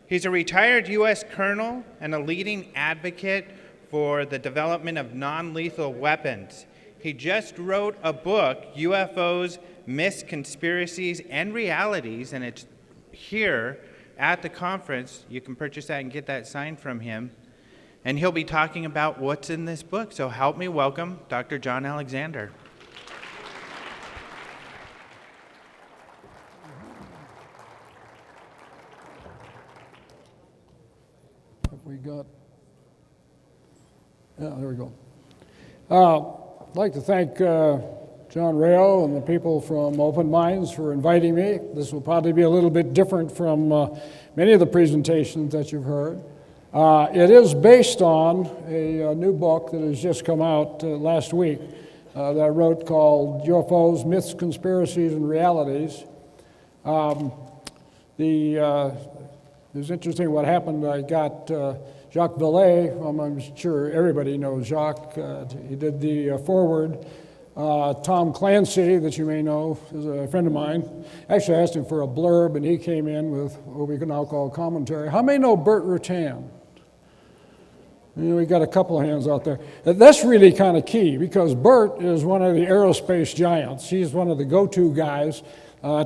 He's a retired U.S. colonel and a leading advocate for the development of non-lethal weapons. He just wrote a book, UFOs, Myths, Conspiracies, and Realities, and it's here at the conference. You can purchase that and get that signed from him. And he'll be talking about what's in this book. So help me welcome Dr. John Alexander. We got, yeah, there we go. I'd like to thank John Rayo and the people from Open Minds for inviting me. This will probably be a little bit different from many of the presentations that you've heard. It is based on a new book that has just come out last week that I wrote called UFOs, Myths, Conspiracies, and Realities. It was interesting what happened. I got Jacques Vallée, I'm sure everybody knows Jacques. He did the foreword. Tom Clancy, that you may know, is a friend of mine. Actually, I asked him for a blurb, and he came in with what we can now call commentary. How many know Burt Rutan? You know, we got a couple of hands out there. That's really kind of key, because Burt is one of the aerospace giants. He's one of the go-to guys.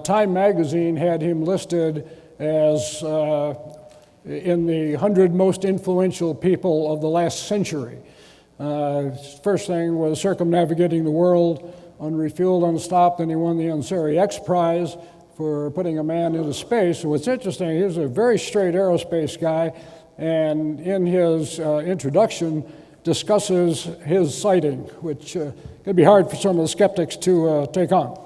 Time magazine had him listed as in the 100 most influential people of the last century. First thing was circumnavigating the world, unrefueled, unstopped, and he won the Ansari X Prize for putting a man into space. And what's interesting, he was a very straight aerospace guy, and in his introduction discusses his sighting, which could be hard for some of the skeptics to take on.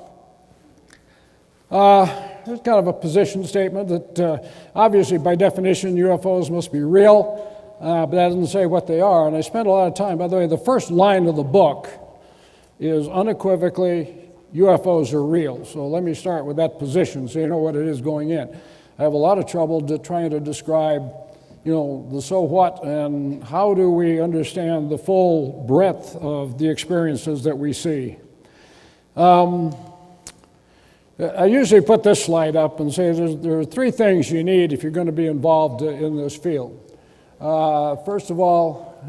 It's kind of a position statement that obviously by definition UFOs must be real, but that doesn't say what they are. And I spent a lot of time, by the way, the first line of the book is unequivocally UFOs are real. So let me start with that position so you know what it is going in. I have a lot of trouble trying to describe, you know, the so what and how do we understand the full breadth of the experiences that we see. I usually put this slide up and say there are three things you need if you're going to be involved in this field. First of all,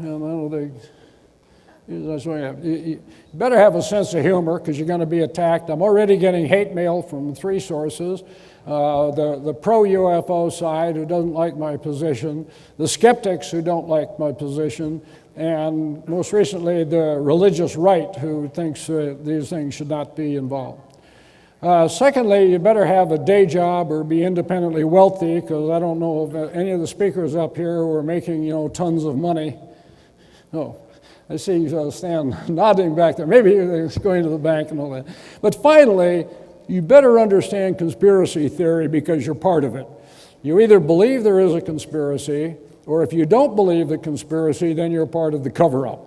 you better have a sense of humor because you're going to be attacked. I'm already getting hate mail from three sources. The pro-UFO side who doesn't like my position, the skeptics who don't like my position, and most recently the religious right who thinks these things should not be involved. Secondly, you better have a day job or be independently wealthy, because I don't know of any of the speakers up here who are making, you know, tons of money. Oh, I see Stan nodding back there. Maybe he's going to the bank and all that. But finally, you better understand conspiracy theory because you're part of it. You either believe there is a conspiracy, or if you don't believe the conspiracy, then you're part of the cover-up.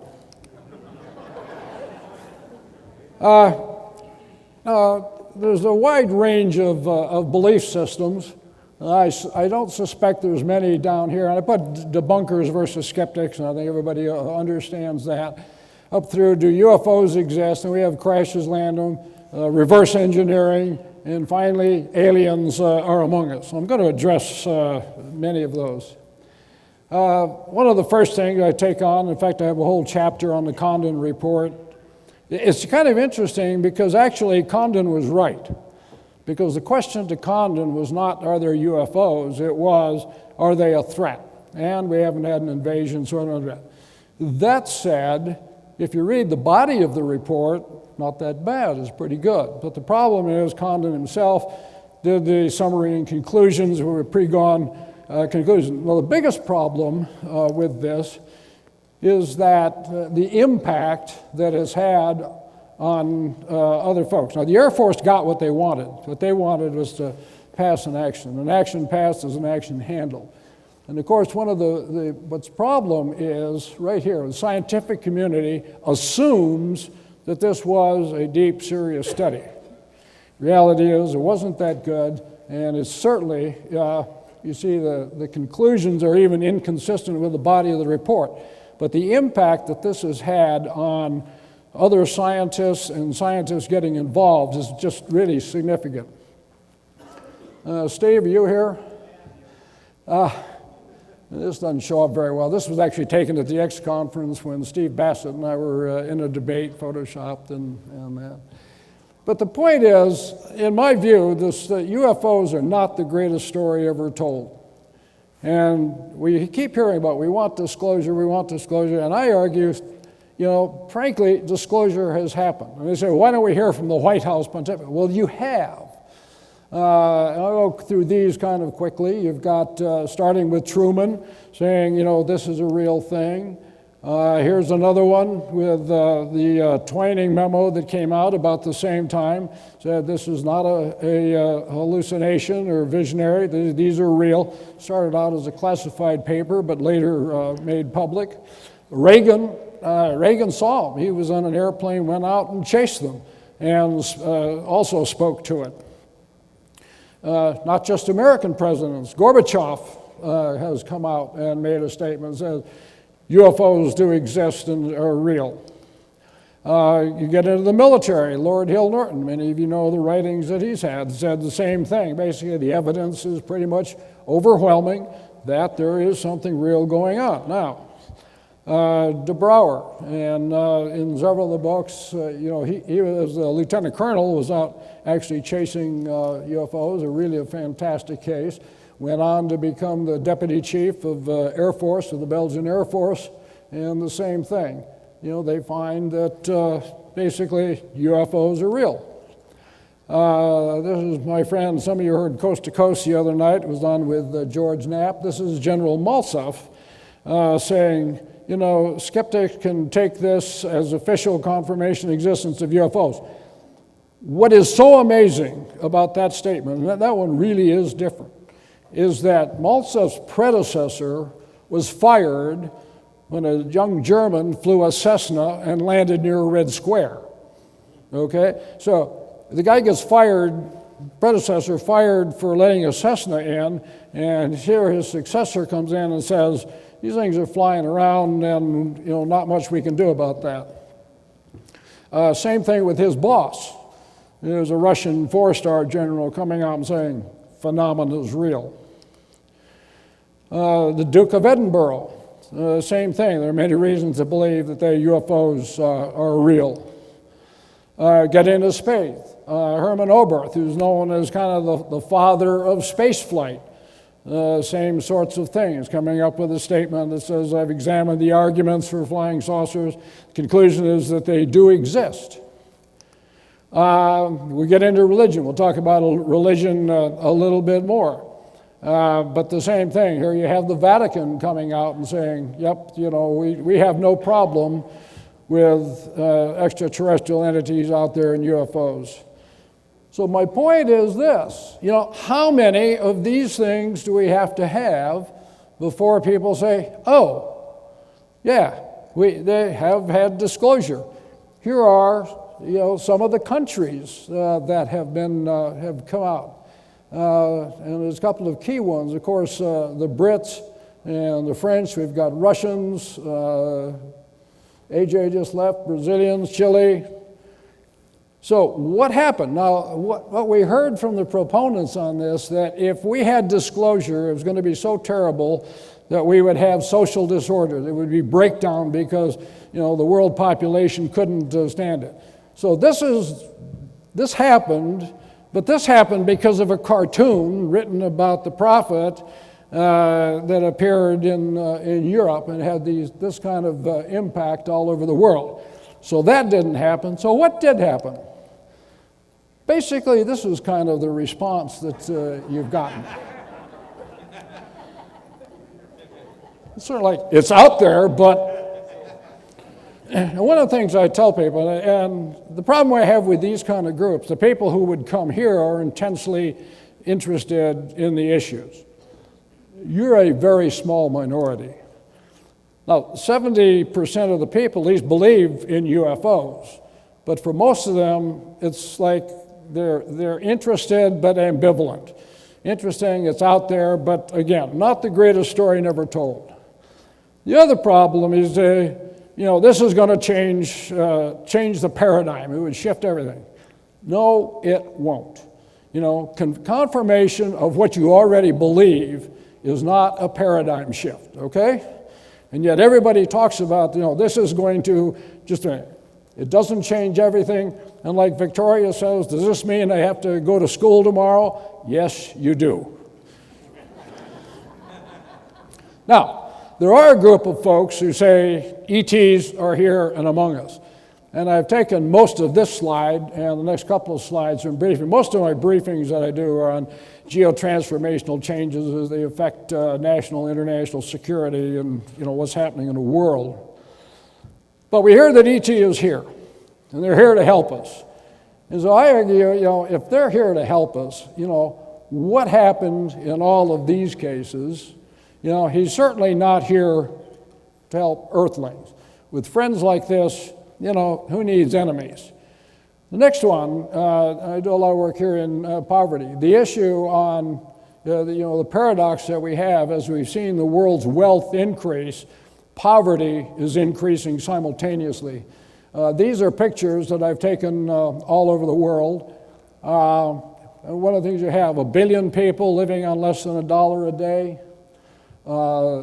There's a wide range of belief systems. I don't suspect there's many down here. And I put debunkers versus skeptics, and I think everybody understands that. Up through, do UFOs exist? And we have crashes, landing, reverse engineering, and finally, aliens are among us. So I'm going to address many of those. One of the first things I take on, in fact, I have a whole chapter on the CONDON report. It's kind of interesting because actually CONDON was right. Because the question to CONDON was not, are there UFOs? It was, are they a threat? And we haven't had an invasion, so I don't know that. That said, if you read the body of the report, not that bad, it's pretty good. But the problem is CONDON himself did the summary and conclusions, we were pre-gone conclusions. Well, the biggest problem with this is that the impact that it's had on other folks. Now, the Air Force got what they wanted. What they wanted was to pass an action. An action passed is an action handled. And of course, one of what's problem is right here, the scientific community assumes that this was a deep, serious study. Reality is it wasn't that good, and it's certainly, you see the conclusions are even inconsistent with the body of the report. But the impact that this has had on other scientists and scientists getting involved is just really significant. Steve, are you here? This doesn't show up very well. This was actually taken at the X conference when Steve Bassett and I were in a debate, photoshopped and that. But the point is, in my view, UFOs are not the greatest story ever told. And we keep hearing about, we want disclosure, and I argue, frankly, disclosure has happened. And they say, why don't we hear from the White House pontificate? Well, you have. I'll go through these kind of quickly. You've got, starting with Truman, saying, this is a real thing. Here's another one with the Twining memo that came out about the same time. Said this is not a hallucination or visionary. These are real. Started out as a classified paper, but later made public. Reagan saw them. He was on an airplane, went out and chased them, and also spoke to it. Not just American presidents. Gorbachev has come out and made a statement that says UFOs do exist and are real. You get into the military. Lord Hill Norton, many of you know the writings that he's had, said the same thing. Basically, the evidence is pretty much overwhelming that there is something real going on. Now, De Brouwer, and in several of the books, he was a lieutenant colonel, was out actually chasing UFOs, really a fantastic case. Went on to become the deputy chief of Air Force of the Belgian Air Force, and the same thing. They find that basically UFOs are real. This is my friend, some of you heard Coast to Coast the other night. It was on with George Knapp. This is General Maltsev saying, skeptics can take this as official confirmation of existence of UFOs. What is so amazing about that statement, and that one really is different, is that Maltsev's predecessor was fired when a young German flew a Cessna and landed near Red Square. Okay? So the guy gets fired, predecessor fired for letting a Cessna in, and here his successor comes in and says, these things are flying around and not much we can do about that. Same thing with his boss. There's a Russian four-star general coming out and saying, phenomena is real. The Duke of Edinburgh, same thing. There are many reasons to believe that the UFOs are real. Get into space. Herman Oberth, who's known as kind of the father of spaceflight. Same sorts of things, coming up with a statement that says, I've examined the arguments for flying saucers. The conclusion is that they do exist. We get into religion. We'll talk about religion a little bit more. But the same thing, here you have the Vatican coming out and saying, yep, we have no problem with extraterrestrial entities out there in UFOs. So my point is this, how many of these things do we have to have before people say, oh, yeah, they have had disclosure. Here are, some of the countries that have come out. And there's a couple of key ones. Of course, the Brits and the French. We've got Russians. AJ just left. Brazilians, Chile. So what happened? Now, what we heard from the proponents on this, that if we had disclosure, it was going to be so terrible that we would have social disorder. There would be breakdown because, the world population couldn't stand it. So this happened. But this happened because of a cartoon written about the prophet that appeared in Europe and had this kind of impact all over the world. So that didn't happen. So what did happen? Basically, this is kind of the response that you've gotten. It's sort of like, it's out there, but... And one of the things I tell people, and the problem I have with these kind of groups, the people who would come here are intensely interested in the issues. You're a very small minority. Now, 70% of the people at least believe in UFOs, but for most of them, it's like they're interested but ambivalent. Interesting, it's out there, but again, not the greatest story never told. The other problem is this is going to change the paradigm. It would shift everything. No, it won't. Confirmation of what you already believe is not a paradigm shift, okay? And yet everybody talks about, this is going to it doesn't change everything. And like Victoria says, does this mean I have to go to school tomorrow? Yes, you do. Now, there are a group of folks who say ETs are here and among us. And I've taken most of this slide and the next couple of slides from briefing. Most of my briefings that I do are on geotransformational changes as they affect national, international security and what's happening in the world. But we hear that ET is here, and they're here to help us. And so I argue, if they're here to help us, what happened in all of these cases? He's certainly not here to help Earthlings. With friends like this, who needs enemies? The next one, I do a lot of work here in poverty. The issue on the paradox that we have as we've seen the world's wealth increase, poverty is increasing simultaneously. These are pictures that I've taken all over the world. One of the things you have, 1 billion people living on less than $1 a day.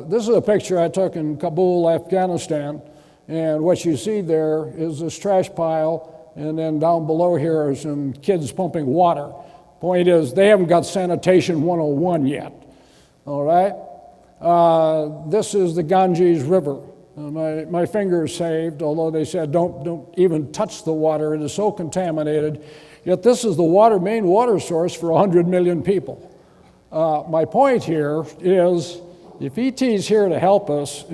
This is a picture I took in Kabul, Afghanistan, and what you see there is this trash pile, and then down below here are some kids pumping water. Point is, they haven't got sanitation 101 yet, all right? This is the Ganges River. My finger is saved, although they said don't even touch the water, it is so contaminated. Yet this is the main water source for 100 million people. My point here is, if ET's here to help us,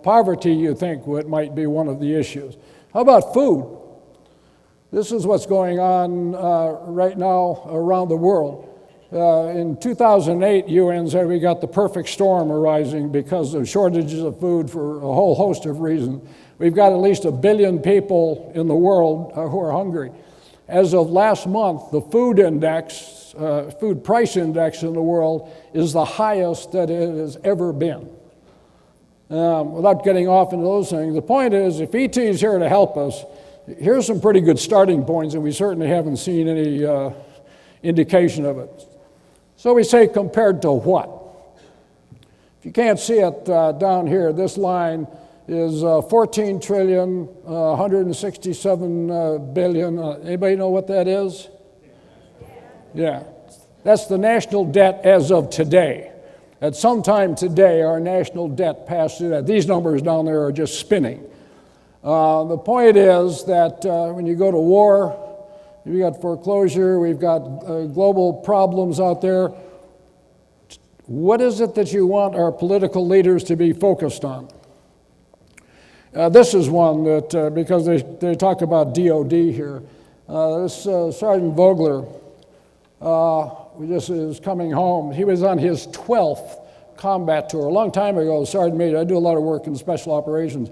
poverty, you think, might be one of the issues. How about food? This is what's going on right now around the world. In 2008, UN said we got the perfect storm arising because of shortages of food for a whole host of reasons. We've got at least 1 billion people in the world who are hungry. As of last month, the food price index in the world is the highest that it has ever been. Without getting off into those things, the point is, if ET is here to help us, here's some pretty good starting points, and we certainly haven't seen any indication of it. So we say compared to what? If you can't see it down here, this line is 14 trillion, 167 billion. Anybody know what that is? Yeah. That's the national debt as of today. At some time today, our national debt passed through that. These numbers down there are just spinning. The point is that when you go to war, we've got foreclosure, we've got global problems out there. What is it that you want our political leaders to be focused on? This is one that, because they talk about DOD here. This Sergeant Vogler, just is coming home. He was on his 12th combat tour. A long time ago, Sergeant Major, I do a lot of work in special operations.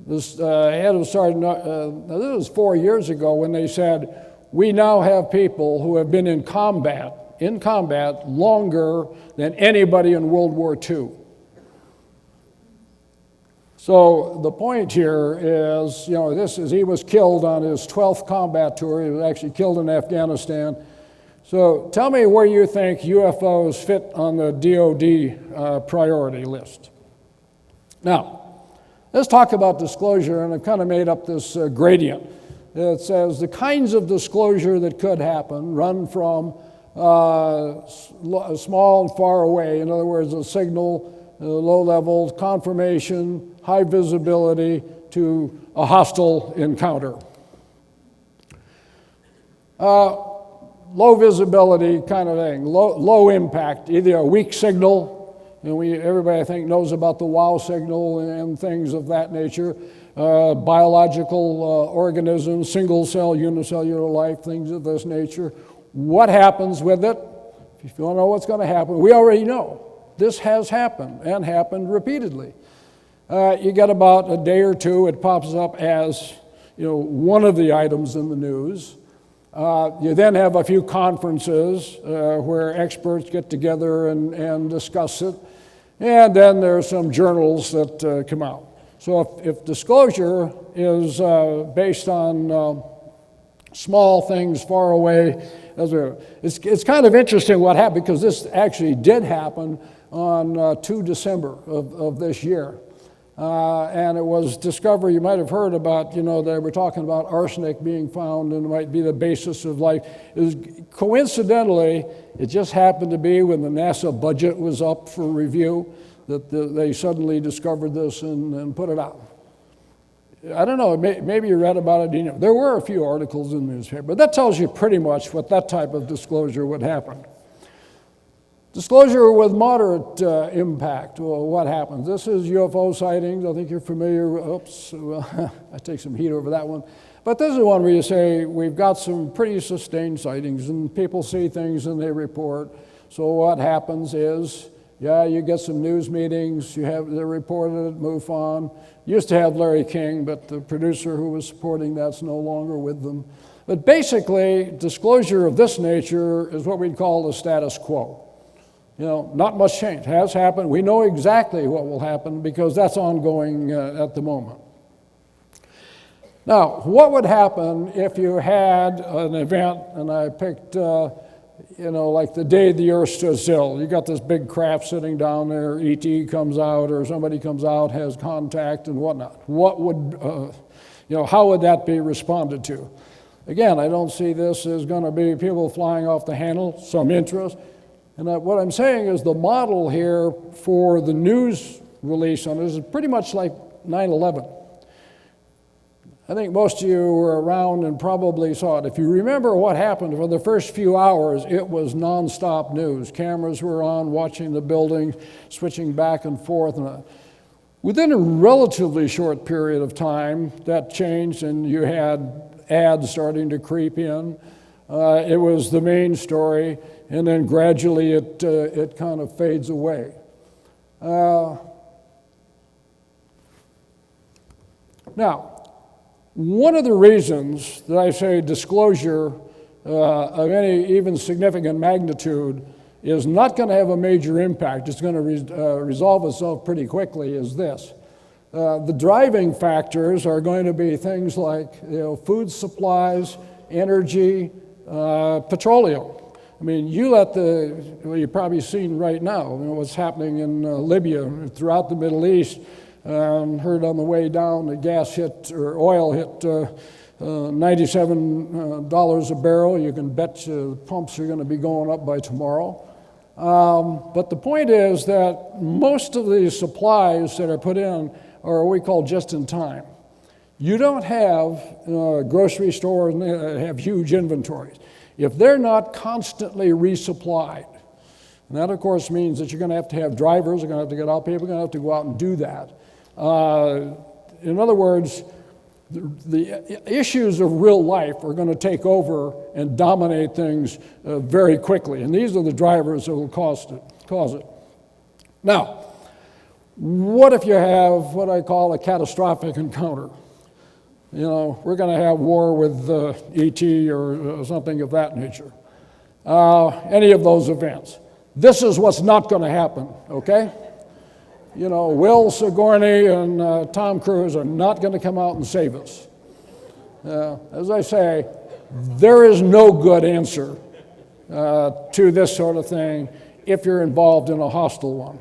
This head of Sergeant, this was 4 years ago when they said, we now have people who have been in combat longer than anybody in World War II. So the point here is, he was killed on his 12th combat tour. He was actually killed in Afghanistan. So tell me where you think UFOs fit on the DOD priority list. Now, let's talk about disclosure, and I've kind of made up this gradient. It says the kinds of disclosure that could happen run from small and far away, in other words, a signal, low level, confirmation, high visibility, to a hostile encounter. Low visibility kind of thing, low impact, either a weak signal, everybody I think knows about the wow signal and things of that nature, biological organisms, single cell, unicellular life, things of this nature. What happens with it? If you want to know what's going to happen, we already know. This has happened and happened repeatedly. You get about a day or two, it pops up as one of the items in the news. You then have a few conferences where experts get together and discuss it. And then there are some journals that come out. So if disclosure is based on small things far away, it's kind of interesting what happened, because this actually did happen on 2 December of this year. And it was discovered, you might have heard about, they were talking about arsenic being found and it might be the basis of life. Coincidentally, it just happened to be when the NASA budget was up for review that they suddenly discovered this and put it out. I don't know, maybe you read about it. There were a few articles in the newspaper, but that tells you pretty much what that type of disclosure would happen. Disclosure with moderate impact. Well, what happens? This is UFO sightings. I think you're familiar. Oops, I take some heat over that one. But this is one where you say we've got some pretty sustained sightings, and people see things and they report. So what happens is, yeah, you get some news meetings. They're reported at MUFON. Used to have Larry King, but the producer who was supporting that's no longer with them. But basically, disclosure of this nature is what we'd call the status quo. Not much change has happened. We know exactly what will happen because that's ongoing at the moment. Now, what would happen if you had an event, and I picked, like the day the Earth stood still. You got this big craft sitting down there, ET comes out, or somebody comes out, has contact and whatnot. What would, how would that be responded to? Again, I don't see this as going to be people flying off the handle, some interest. And what I'm saying is the model here for the news release on this is pretty much like 9/11. I think most of you were around and probably saw it. If you remember what happened for the first few hours, it was nonstop news. Cameras were on, watching the building, switching back and forth. Within a relatively short period of time, that changed and you had ads starting to creep in. It was the main story, and then gradually it kind of fades away. Now, one of the reasons that I say disclosure of any even significant magnitude is not going to have a major impact, it's going to resolve itself pretty quickly, is this. The driving factors are going to be things like food supplies, energy, petroleum. I mean, you've probably seen right now what's happening in Libya, throughout the Middle East. Heard on the way down the oil hit $97 a barrel. You can bet the pumps are going to be going up by tomorrow. But the point is that most of the supplies that are put in are what we call just in time. You don't have grocery stores that have huge inventories. If they're not constantly resupplied, and that of course means that you're going to have drivers, you're going to have to get out people, are going to have to go out and do that. In other words, the issues of real life are going to take over and dominate things very quickly, and these are the drivers that will cause it. Now, what if you have what I call a catastrophic encounter? We're going to have war with ET or something of that nature. Any of those events. This is what's not going to happen, okay? Will Sigourney and Tom Cruise are not going to come out and save us. As I say, there is no good answer to this sort of thing if you're involved in a hostile one.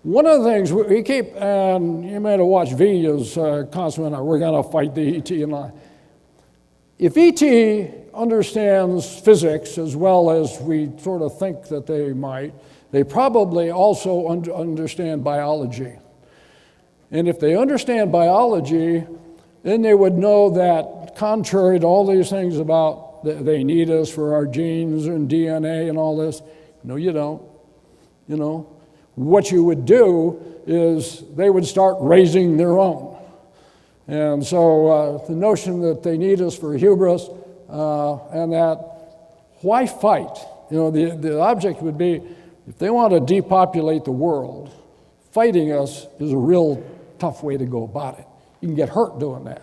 One of the things we keep, and you may have watched V as constantly, we're going to fight the ET and all. If ET understands physics as well as we sort of think that they might, they probably also understand biology. And if they understand biology, then they would know that contrary to all these things about they need us for our genes and DNA and all this, no, you don't. What you would do is they would start raising their own. And so the notion that they need us for hubris and that, why fight? The object would be, if they want to depopulate the world, fighting us is a real tough way to go about it. You can get hurt doing that.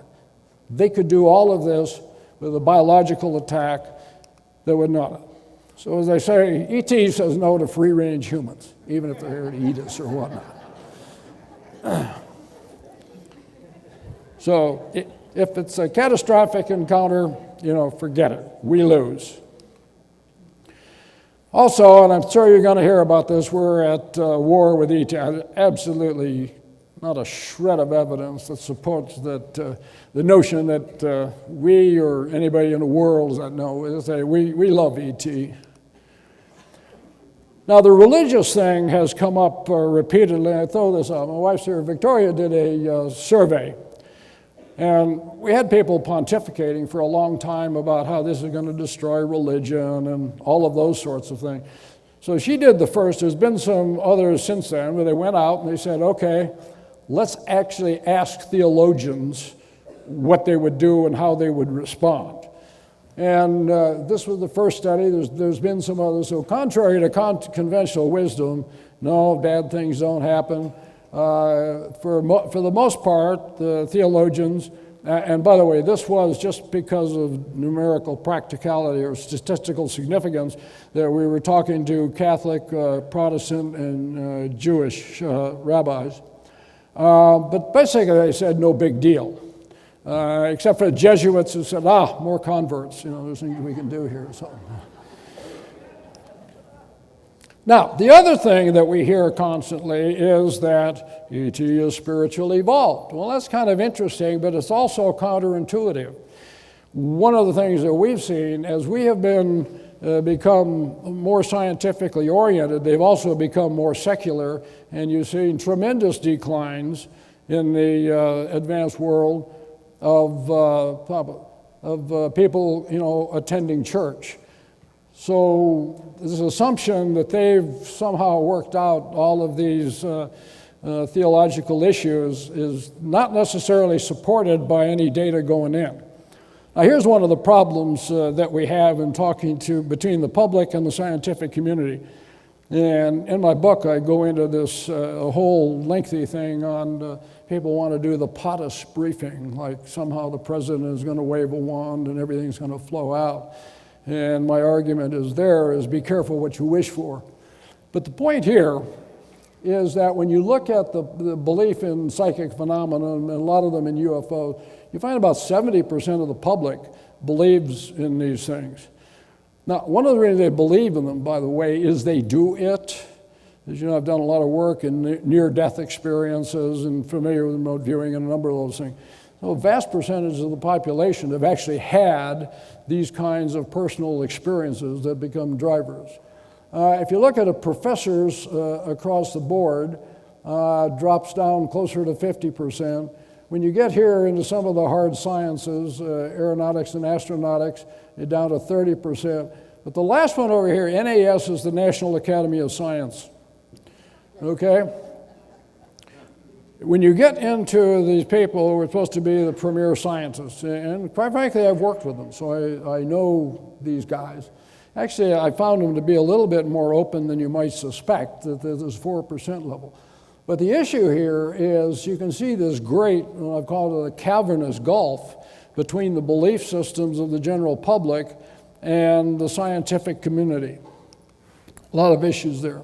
They could do all of this with a biological attack that would not. So as I say, ET says no to free-range humans, even if they're here to eat us or whatnot. So if it's a catastrophic encounter, forget it. We lose. Also, and I'm sure you're going to hear about this, we're at war with ET. Absolutely not a shred of evidence that supports that the notion that we or anybody in the world that knows, we love ET. Now, the religious thing has come up repeatedly. I throw this out. My wife, Sarah Victoria, did a survey. And we had people pontificating for a long time about how this is going to destroy religion and all of those sorts of things. So she did the first. There's been some others since then where they went out and they said, okay, let's actually ask theologians what they would do and how they would respond. And this was the first study. There's been some others. So contrary to conventional wisdom, no, bad things don't happen. For the most part, the theologians, and by the way, this was just because of numerical practicality or statistical significance that we were talking to Catholic, Protestant, and Jewish rabbis. But basically they said no big deal, except for the Jesuits who said, more converts, there's things we can do here. So. Now, the other thing that we hear constantly is that ET is spiritually evolved. Well, that's kind of interesting, but it's also counterintuitive. One of the things that we've seen as we have become more scientifically oriented, they've also become more secular, and you've seen tremendous declines in the advanced world of people, attending church. So this assumption that they've somehow worked out all of these theological issues is not necessarily supported by any data going in. Now here's one of the problems that we have in talking between the public and the scientific community. And in my book I go into this a whole lengthy thing on people want to do the POTUS briefing, like somehow the president is going to wave a wand and everything's going to flow out. And my argument is be careful what you wish for. But the point here is that when you look at the belief in psychic phenomena, and a lot of them in UFOs, you find about 70% of the public believes in these things. Now, one of the reasons they believe in them, by the way, is they do it. As you know, I've done a lot of work in near-death experiences and familiar with remote viewing and a number of those things. So a vast percentage of the population have actually had these kinds of personal experiences that become drivers. If you look at the professors across the board, drops down closer to 50%. When you get here into some of the hard sciences, aeronautics and astronautics, you're down to 30%. But the last one over here, NAS, is the National Academy of Science. Okay? When you get into these people who are supposed to be the premier scientists, and quite frankly, I've worked with them, so I know these guys. Actually, I found them to be a little bit more open than you might suspect, that there's 4% level. But the issue here is you can see this great, I've called it a cavernous gulf between the belief systems of the general public and the scientific community. A lot of issues there.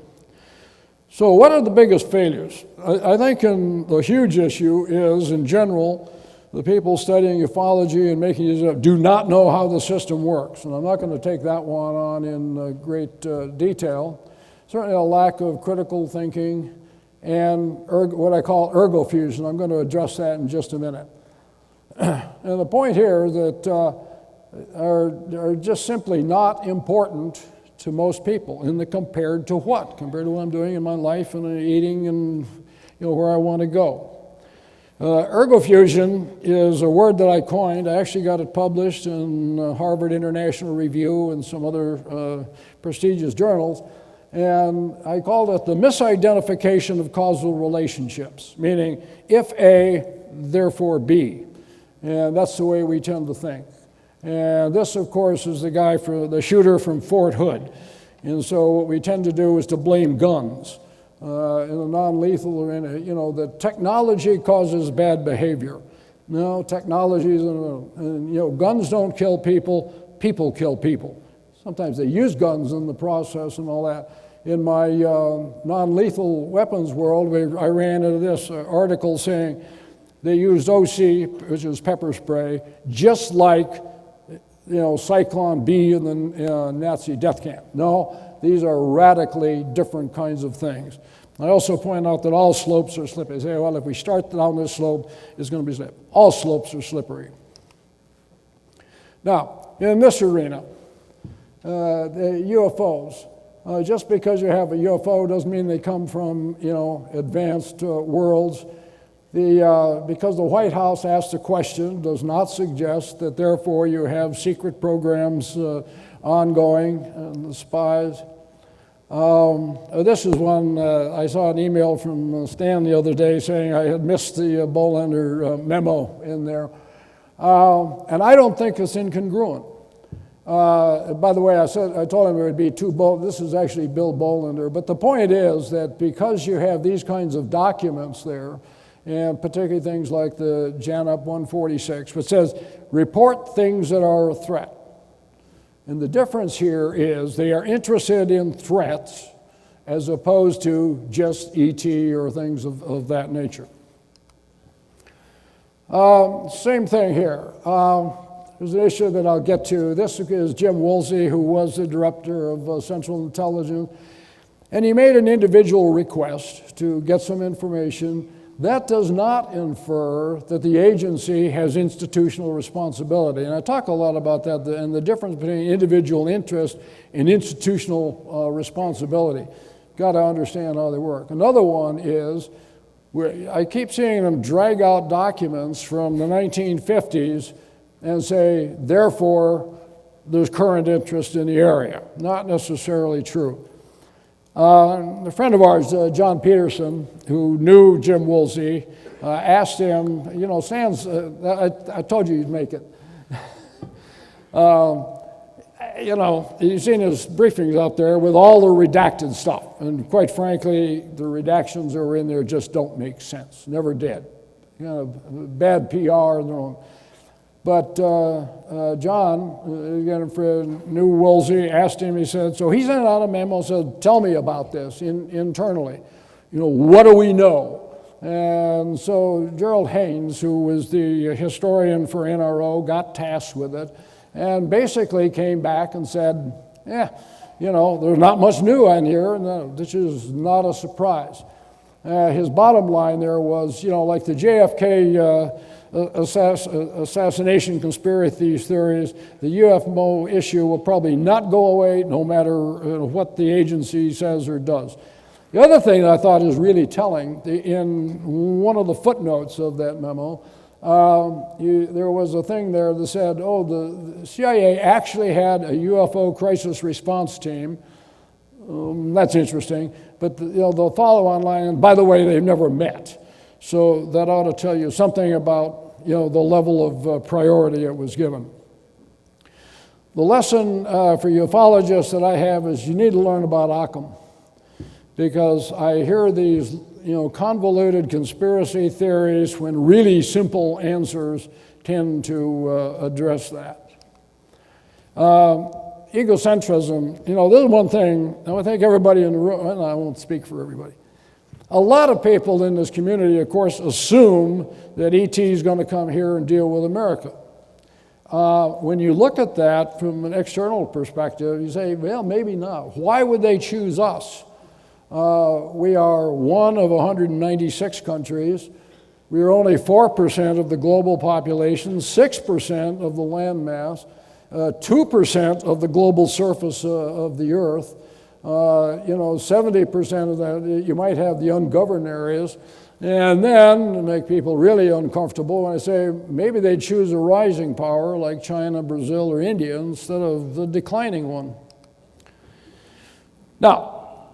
So what are the biggest failures? I think the huge issue is, in general, the people studying ufology and making use of it do not know how the system works. And I'm not going to take that one on in great detail. Certainly a lack of critical thinking and what I call ergofusion. I'm going to address that in just a minute. And the point here that are just simply not important to most people, compared to what? Compared to what I'm doing in my life and eating and where I want to go. Ergofusion is a word that I coined. I actually got it published in Harvard International Review and some other prestigious journals. And I called it the misidentification of causal relationships, meaning if A, therefore B. And that's the way we tend to think. And this, of course, is the shooter from Fort Hood. And so what we tend to do is to blame guns. In a non-lethal arena, that technology causes bad behavior. No, technology guns don't kill people, people kill people. Sometimes they use guns in the process and all that. In my non-lethal weapons world, I ran into this article saying they used OC, which is pepper spray, just like Cyclone B in the Nazi death camp. No, these are radically different kinds of things. I also point out that all slopes are slippery. I say, well, if we start down this slope, it's going to be slippery. All slopes are slippery. Now, in this arena, the UFOs, just because you have a UFO doesn't mean they come from, advanced worlds. Because the White House asked the question does not suggest that therefore you have secret programs ongoing and the spies. This is one, I saw an email from Stan the other day saying I had missed the Bolander memo in there. And I don't think it's incongruent. By the way, I told him it would be this is actually Bill Bolander. But the point is that because you have these kinds of documents there, and particularly things like the JANUP 146, which says, report things that are a threat. And the difference here is they are interested in threats as opposed to just ET or things of that nature. Same thing here. There's an issue that I'll get to. This is Jim Woolsey, who was the director of Central Intelligence, and he made an individual request to get some information. That does not infer that the agency has institutional responsibility. And I talk a lot about that and the difference between individual interest and institutional responsibility. Got to understand how they work. Another one is, I keep seeing them drag out documents from the 1950s and say, therefore, there's current interest in the area. Not necessarily true. A friend of ours, John Peterson, who knew Jim Woolsey, asked him, Stan's, I told you you'd make it. You've seen his briefings out there with all the redacted stuff. And quite frankly, the redactions that were in there just don't make sense. Never did. Bad PR. But John, again, knew Woolsey, asked him, he said, so he sent out a memo and said, tell me about this internally. What do we know? And so Gerald Haynes, who was the historian for NRO, got tasked with it and basically came back and said, there's not much new on here. No, this is not a surprise. His bottom line there was, like the JFK assassination conspiracy theories, the UFO issue will probably not go away no matter what the agency says or does. The other thing that I thought is really telling, in one of the footnotes of that memo, there was a thing there that said, the CIA actually had a UFO crisis response team. That's interesting. But they'll follow online, and by the way, they've never met. So that ought to tell you something about the level of priority it was given. The lesson for ufologists that I have is you need to learn about Occam, because I hear these convoluted conspiracy theories when really simple answers tend to address that. Egocentrism, this is one thing, and I think everybody in the room, and I won't speak for everybody. A lot of people in this community, of course, assume that ET is going to come here and deal with America. When you look at that from an external perspective, you say, well, maybe not. Why would they choose us? We are one of 196 countries. We are only 4% of the global population, 6% of the land mass, 2% of the global surface of the earth. 70% of that, you might have the ungoverned areas. And then, to make people really uncomfortable, when I say maybe they'd choose a rising power like China, Brazil, or India instead of the declining one. Now,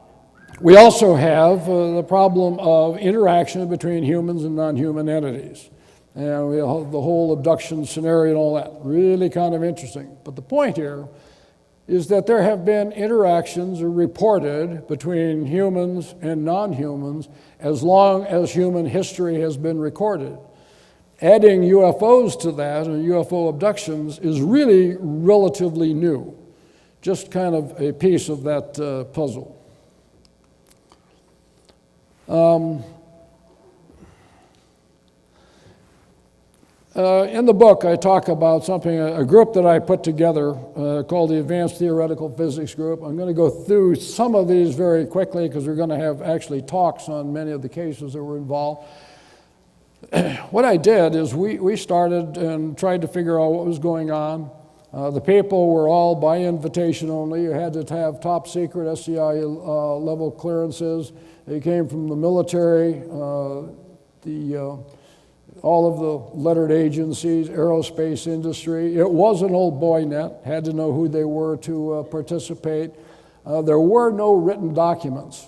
we also have the problem of interaction between humans and non-human entities. And we have the whole abduction scenario and all that. Really kind of interesting. But the point here is that there have been interactions reported between humans and non-humans as long as human history has been recorded. Adding UFOs to that, and UFO abductions, is really relatively new. Just kind of a piece of that puzzle. In the book, I talk about something, a group that I put together called the Advanced Theoretical Physics Group. I'm going to go through some of these very quickly because we're going to have actually talks on many of the cases that were involved. What I did is we started and tried to figure out what was going on. The people were all by invitation only. You had to have top secret SCI level clearances. They came from the military, all of the lettered agencies, aerospace industry. It was an old boy net, had to know who they were to participate. There were no written documents.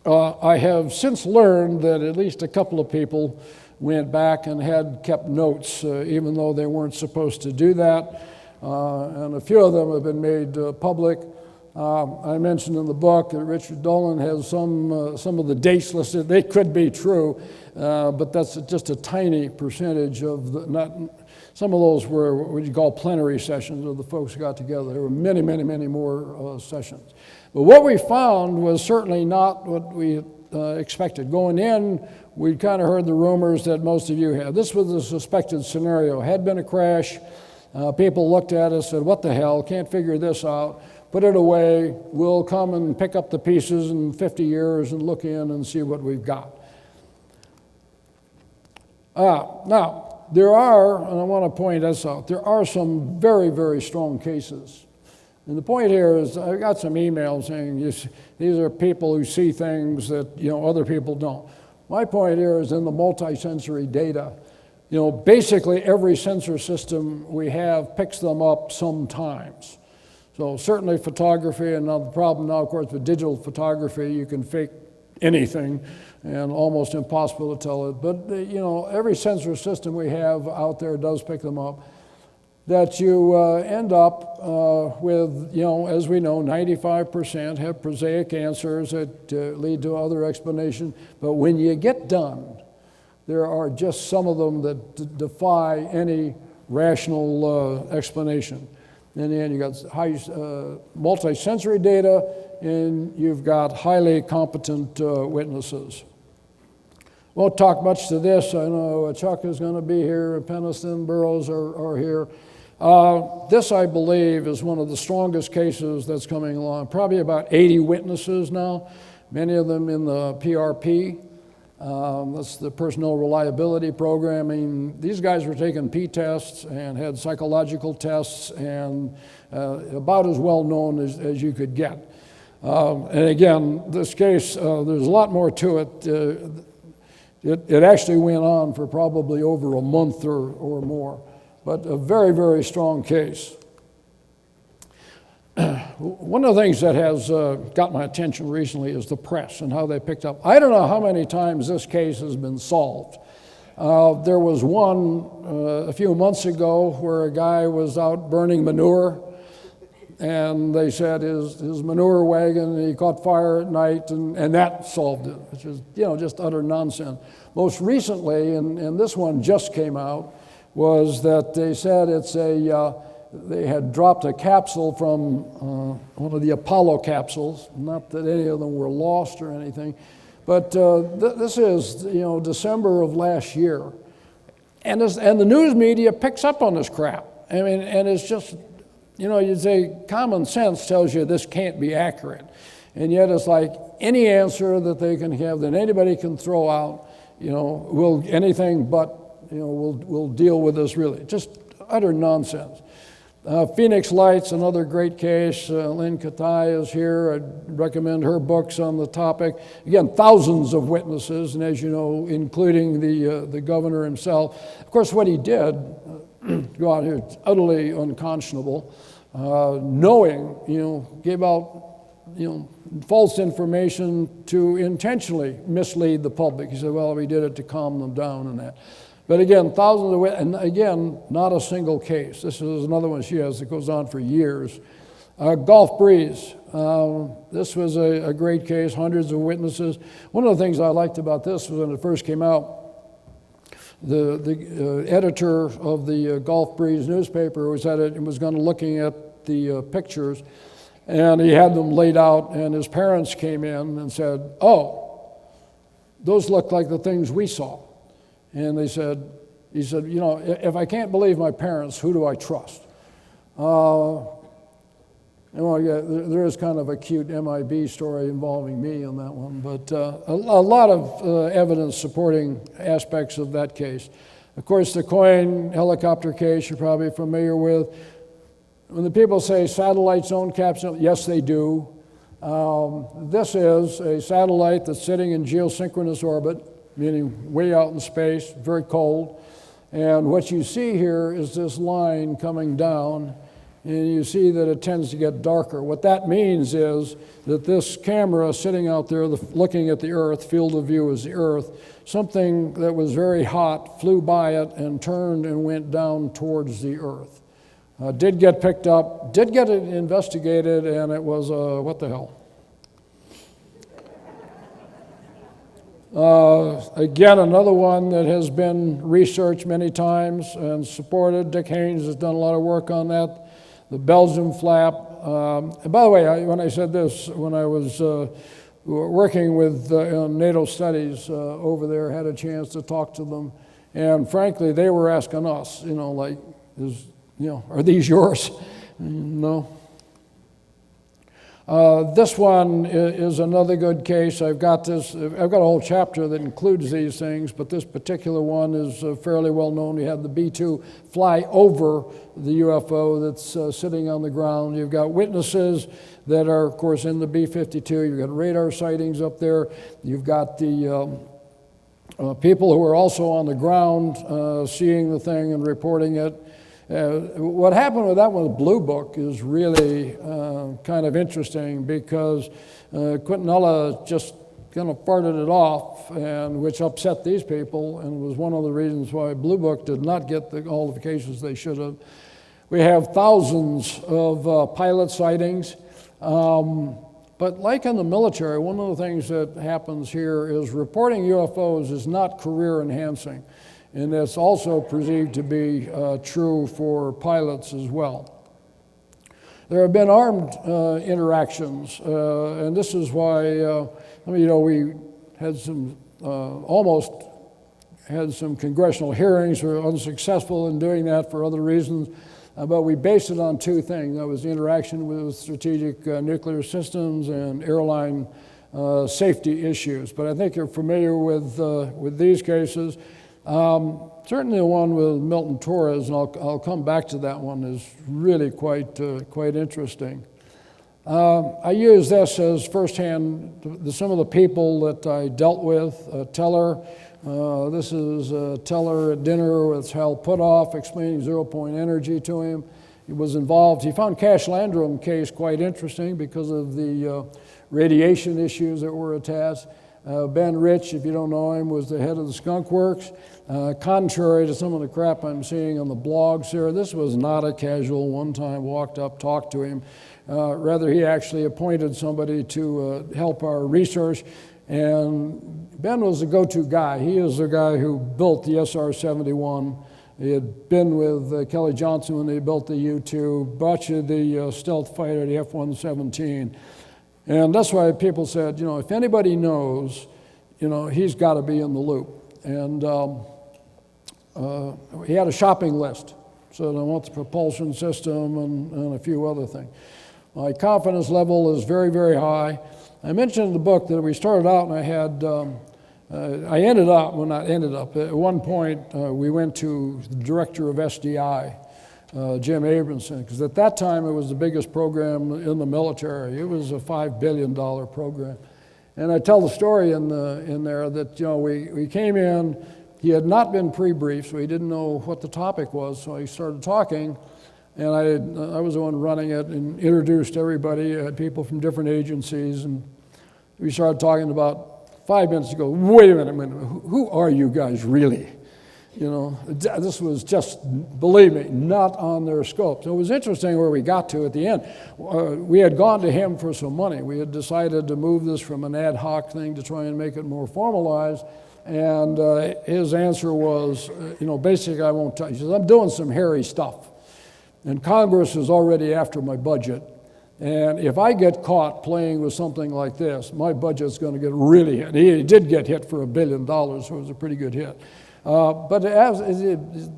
I have since learned that at least a couple of people went back and had kept notes, even though they weren't supposed to do that. And a few of them have been made public. I mentioned in the book that Richard Dolan has some of the dates listed. They could be true, but that's just a tiny percentage of some of those were what you call plenary sessions of the folks who got together. There were many, many, many more sessions. But what we found was certainly not what we expected. Going in, we'd kind of heard the rumors that most of you had. This was a suspected scenario. Had been a crash. People looked at us and said, what the hell, can't figure this out. Put it away, we'll come and pick up the pieces in 50 years and look in and see what we've got. Now, there are, and I want to point this out, there are some very, very strong cases. And the point here is, I got some emails saying these are people who see things that other people don't. My point here is in the multi-sensory data. Basically every sensor system we have picks them up sometimes. So certainly photography, and now the problem now, of course, with digital photography, you can fake anything and almost impossible to tell it. But, every sensor system we have out there does pick them up. That you end up with, as we know, 95% have prosaic answers that lead to other explanations. But when you get done, there are just some of them that defy any rational explanation. In the end, you've got high multi-sensory data, and you've got highly competent witnesses. Won't talk much to this. I know Chuck is going to be here, Peniston, Burroughs are here. This, I believe, is one of the strongest cases that's coming along. Probably about 80 witnesses now, many of them in the PRP. That's the Personnel Reliability Program. I mean, these guys were taking P-tests and had psychological tests and about as well known as you could get. And again, this case, there's a lot more to it. It actually went on for probably over a month or more, but a very, very strong case. One of the things that has got my attention recently is the press and how they picked up. I don't know how many times this case has been solved. There was one a few months ago where a guy was out burning manure, and they said his manure wagon, he caught fire at night, and that solved it, which is just utter nonsense. Most recently, and this one just came out, was that they said it's they had dropped a capsule from one of the Apollo capsules. Not that any of them were lost or anything, but this is December of last year, and the news media picks up on this crap. I mean, and it's just you'd say common sense tells you this can't be accurate, and yet it's like any answer that they can have that anybody can throw out, will anything but we'll deal with this. Really, just utter nonsense. Phoenix Lights, another great case. Lynn Katai is here. I'd recommend her books on the topic. Again, thousands of witnesses, and as you know, including the governor himself. Of course, what he did, go out here, it's utterly unconscionable. Knowing, gave out, false information to intentionally mislead the public. He said, well, we did it to calm them down and that. But again, thousands of, and again, not a single case. This is another one she has that goes on for years. Gulf Breeze. This was a great case, hundreds of witnesses. One of the things I liked about this was when it first came out, the editor of the Gulf Breeze newspaper was at it and was going to looking at the pictures, and he had them laid out, and his parents came in and said, oh, those look like the things we saw. And they said, He said, you know, if I can't believe my parents, who do I trust? Well, yeah, there is kind of a cute MIB story involving me on that one, but a lot of evidence supporting aspects of that case. Of course, the Coyne helicopter case you're probably familiar with. When the people say satellites own capsule, yes, they do. This is a satellite that's sitting in geosynchronous orbit, meaning way out in space, very cold. And what you see here is this line coming down, and you see that it tends to get darker. What that means is that this camera sitting out there looking at the Earth, field of view is the Earth, something that was very hot flew by it and turned and went down towards the Earth. Did get picked up, did get it investigated, and it was, what the hell? Again, another one that has been researched many times and supported. Dick Haynes has done a lot of work on that. The Belgium flap. And by the way, when I said this, when I was working with NATO studies over there, had a chance to talk to them, and frankly, they were asking us, you know, like, are these yours? No. This one is another good case. I've got a whole chapter that includes these things, but this particular one is fairly well known. You had the B-2 fly over the UFO that's sitting on the ground. You've got witnesses that are, of course, in the B-52. You've got radar sightings up there. You've got the people who are also on the ground seeing the thing and reporting it. What happened with that one, the Blue Book, is really kind of interesting because Quintanilla just kind of farted it off, and which upset these people, and was one of the reasons why Blue Book did not get the qualifications they should have. We have thousands of pilot sightings, but like in the military, one of the things that happens here is reporting UFOs is not career enhancing. And that's also perceived to be true for pilots as well. There have been armed interactions, and this is why, we had some, almost had some congressional hearings. We were unsuccessful in doing that for other reasons, but we based it on two things. That was the interaction with strategic nuclear systems and airline safety issues. But I think you're familiar with these cases. Certainly the one with Milton Torres, and I'll come back to that one, is really quite interesting. I use this as firsthand some of the people that I dealt with. Teller, this is Teller at dinner with Hal Puthoff explaining zero-point energy to him. He was involved. He found Cash Landrum case quite interesting because of the radiation issues that were attached. Ben Rich, if you don't know him, was the head of the Skunk Works. Contrary to some of the crap I'm seeing on the blogs here, this was not a casual one-time walked up, talked to him. Rather, he actually appointed somebody to help our research, and Ben was the go-to guy. He is the guy who built the SR-71. He had been with Kelly Johnson when they built the U-2, brought you the stealth fighter, the F-117. And that's why people said, if anybody knows, he's got to be in the loop. And he had a shopping list. So I want the propulsion system and a few other things. My confidence level is very, very high. I mentioned in the book that we started out and I had, at one point we went to the director of SDI, Jim Abramson, because at that time it was the biggest program in the military. It was a $5 billion program. And I tell the story in there that, we came in, he had not been pre-briefed, so he didn't know what the topic was, so he started talking, and I was the one running it and introduced everybody. I had people from different agencies, and we started talking about 5 minutes ago. Wait a minute, who are you guys really? This was just, believe me, not on their scope. So it was interesting where we got to at the end. We had gone to him for some money. We had decided to move this from an ad hoc thing to try and make it more formalized. And his answer was, basically, I won't tell you. He says, I'm doing some hairy stuff. And Congress is already after my budget. And if I get caught playing with something like this, my budget's going to get really hit. He did get hit for $1 billion, so it was a pretty good hit. But as his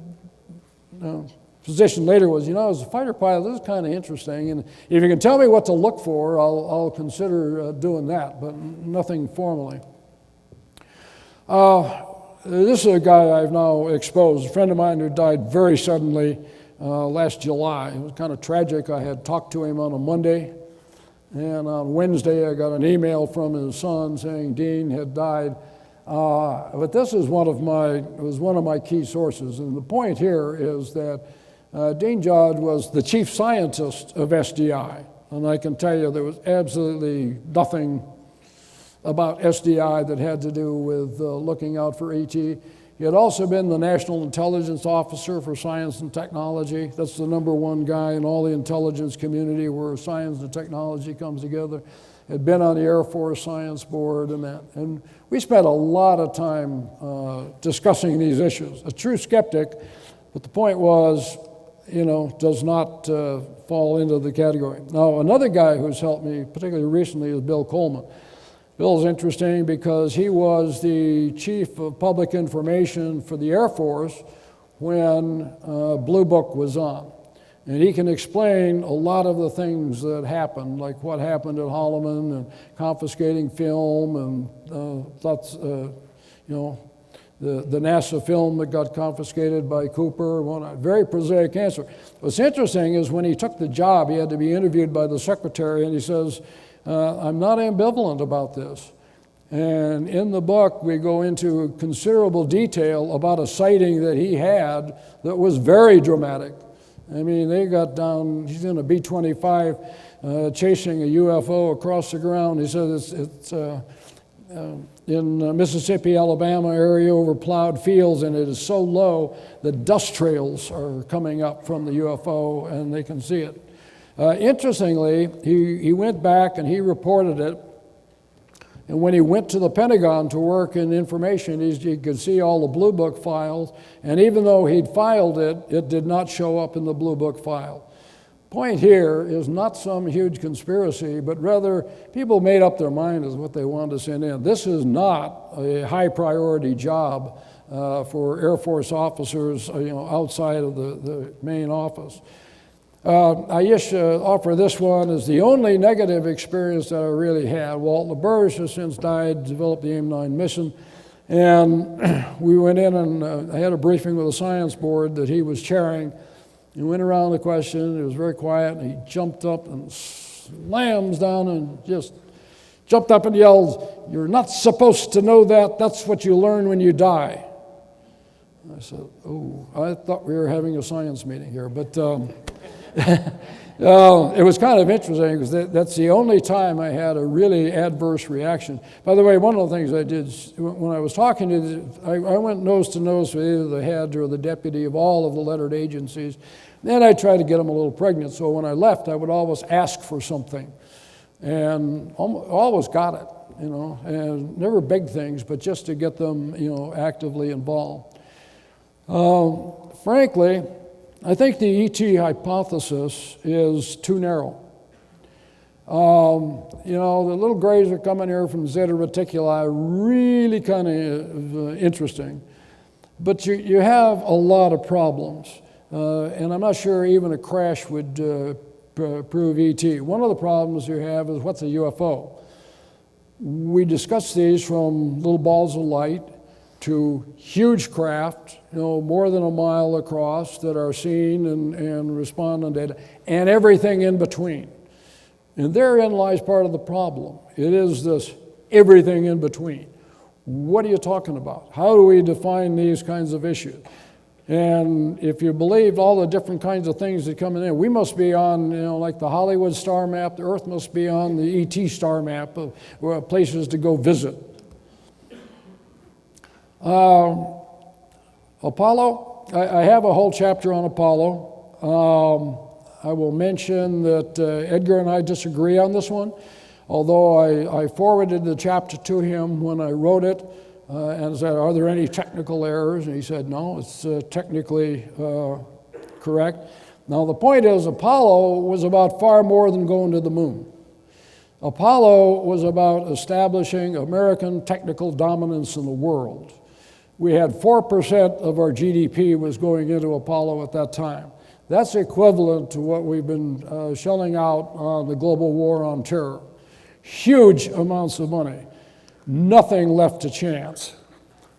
position later was, as a fighter pilot, this is kind of interesting, and if you can tell me what to look for, I'll consider doing that, but nothing formally. This is a guy I've now exposed, a friend of mine who died very suddenly last July. It was kind of tragic. I had talked to him on a Monday, and on Wednesday I got an email from his son saying Dean had died. But this is one of my key sources, and the point here is that Dean Judd was the chief scientist of SDI, and I can tell you there was absolutely nothing about SDI that had to do with looking out for ET. He had also been the National Intelligence Officer for Science and Technology. That's the #1 guy in all the intelligence community where science and technology comes together. Had been on the Air Force Science Board and that. And we spent a lot of time discussing these issues. A true skeptic, but the point was, does not fall into the category. Now, another guy who's helped me, particularly recently, is Bill Coleman. Bill's interesting because he was the chief of public information for the Air Force when Blue Book was on. And he can explain a lot of the things that happened, like what happened at Holloman and confiscating film and the NASA film that got confiscated by Cooper, very prosaic answer. What's interesting is when he took the job, he had to be interviewed by the secretary, and he says, I'm not ambivalent about this. And in the book, we go into considerable detail about a sighting that he had that was very dramatic. I mean, they got down, he's in a B-25 chasing a UFO across the ground. He says it's in Mississippi, Alabama area over plowed fields, and it is so low that dust trails are coming up from the UFO, and they can see it. Interestingly, he went back and he reported it, and when he went to the Pentagon to work in information, he could see all the Blue Book files, and even though he'd filed it, it did not show up in the Blue Book file. Point here is not some huge conspiracy, but rather people made up their mind as what they wanted to send in. This is not a high priority job for Air Force officers outside of the main office. I just offer this one as the only negative experience that I really had. Walt LaBerge has since died, developed the AIM-9 mission, and we went in and I had a briefing with the science board that he was chairing. He went around the question, it was very quiet, and he jumped up and slams down and just jumped up and yelled, "You're not supposed to know that, that's what you learn when you die." I said, oh, I thought we were having a science meeting here, but it was kind of interesting because that's the only time I had a really adverse reaction. By the way, one of the things I did when I was talking to, I went nose to nose with either the head or the deputy of all of the lettered agencies. Then I tried to get them a little pregnant, so when I left, I would always ask for something, and always got it, and never big things, but just to get them, actively involved. Frankly, I think the ET hypothesis is too narrow. The little grays are coming here from Zeta Reticuli, really kind of interesting. But you have a lot of problems, and I'm not sure even a crash would prove ET. One of the problems you have is what's a UFO? We discussed these from little balls of light to huge craft, more than a mile across that are seen and respond on data, and everything in between. And therein lies part of the problem. It is this everything in between. What are you talking about? How do we define these kinds of issues? And if you believe all the different kinds of things that come in, we must be on, like the Hollywood star map, the Earth must be on the ET star map of places to go visit. Apollo, I have a whole chapter on Apollo. I will mention that Edgar and I disagree on this one, although I forwarded the chapter to him when I wrote it and said, are there any technical errors? And he said, no, it's technically correct. Now the point is, Apollo was about far more than going to the moon. Apollo was about establishing American technical dominance in the world. we had 4% of our GDP was going into Apollo at that time. That's equivalent to what we've been shelling out on the global war on terror. Huge amounts of money, nothing left to chance.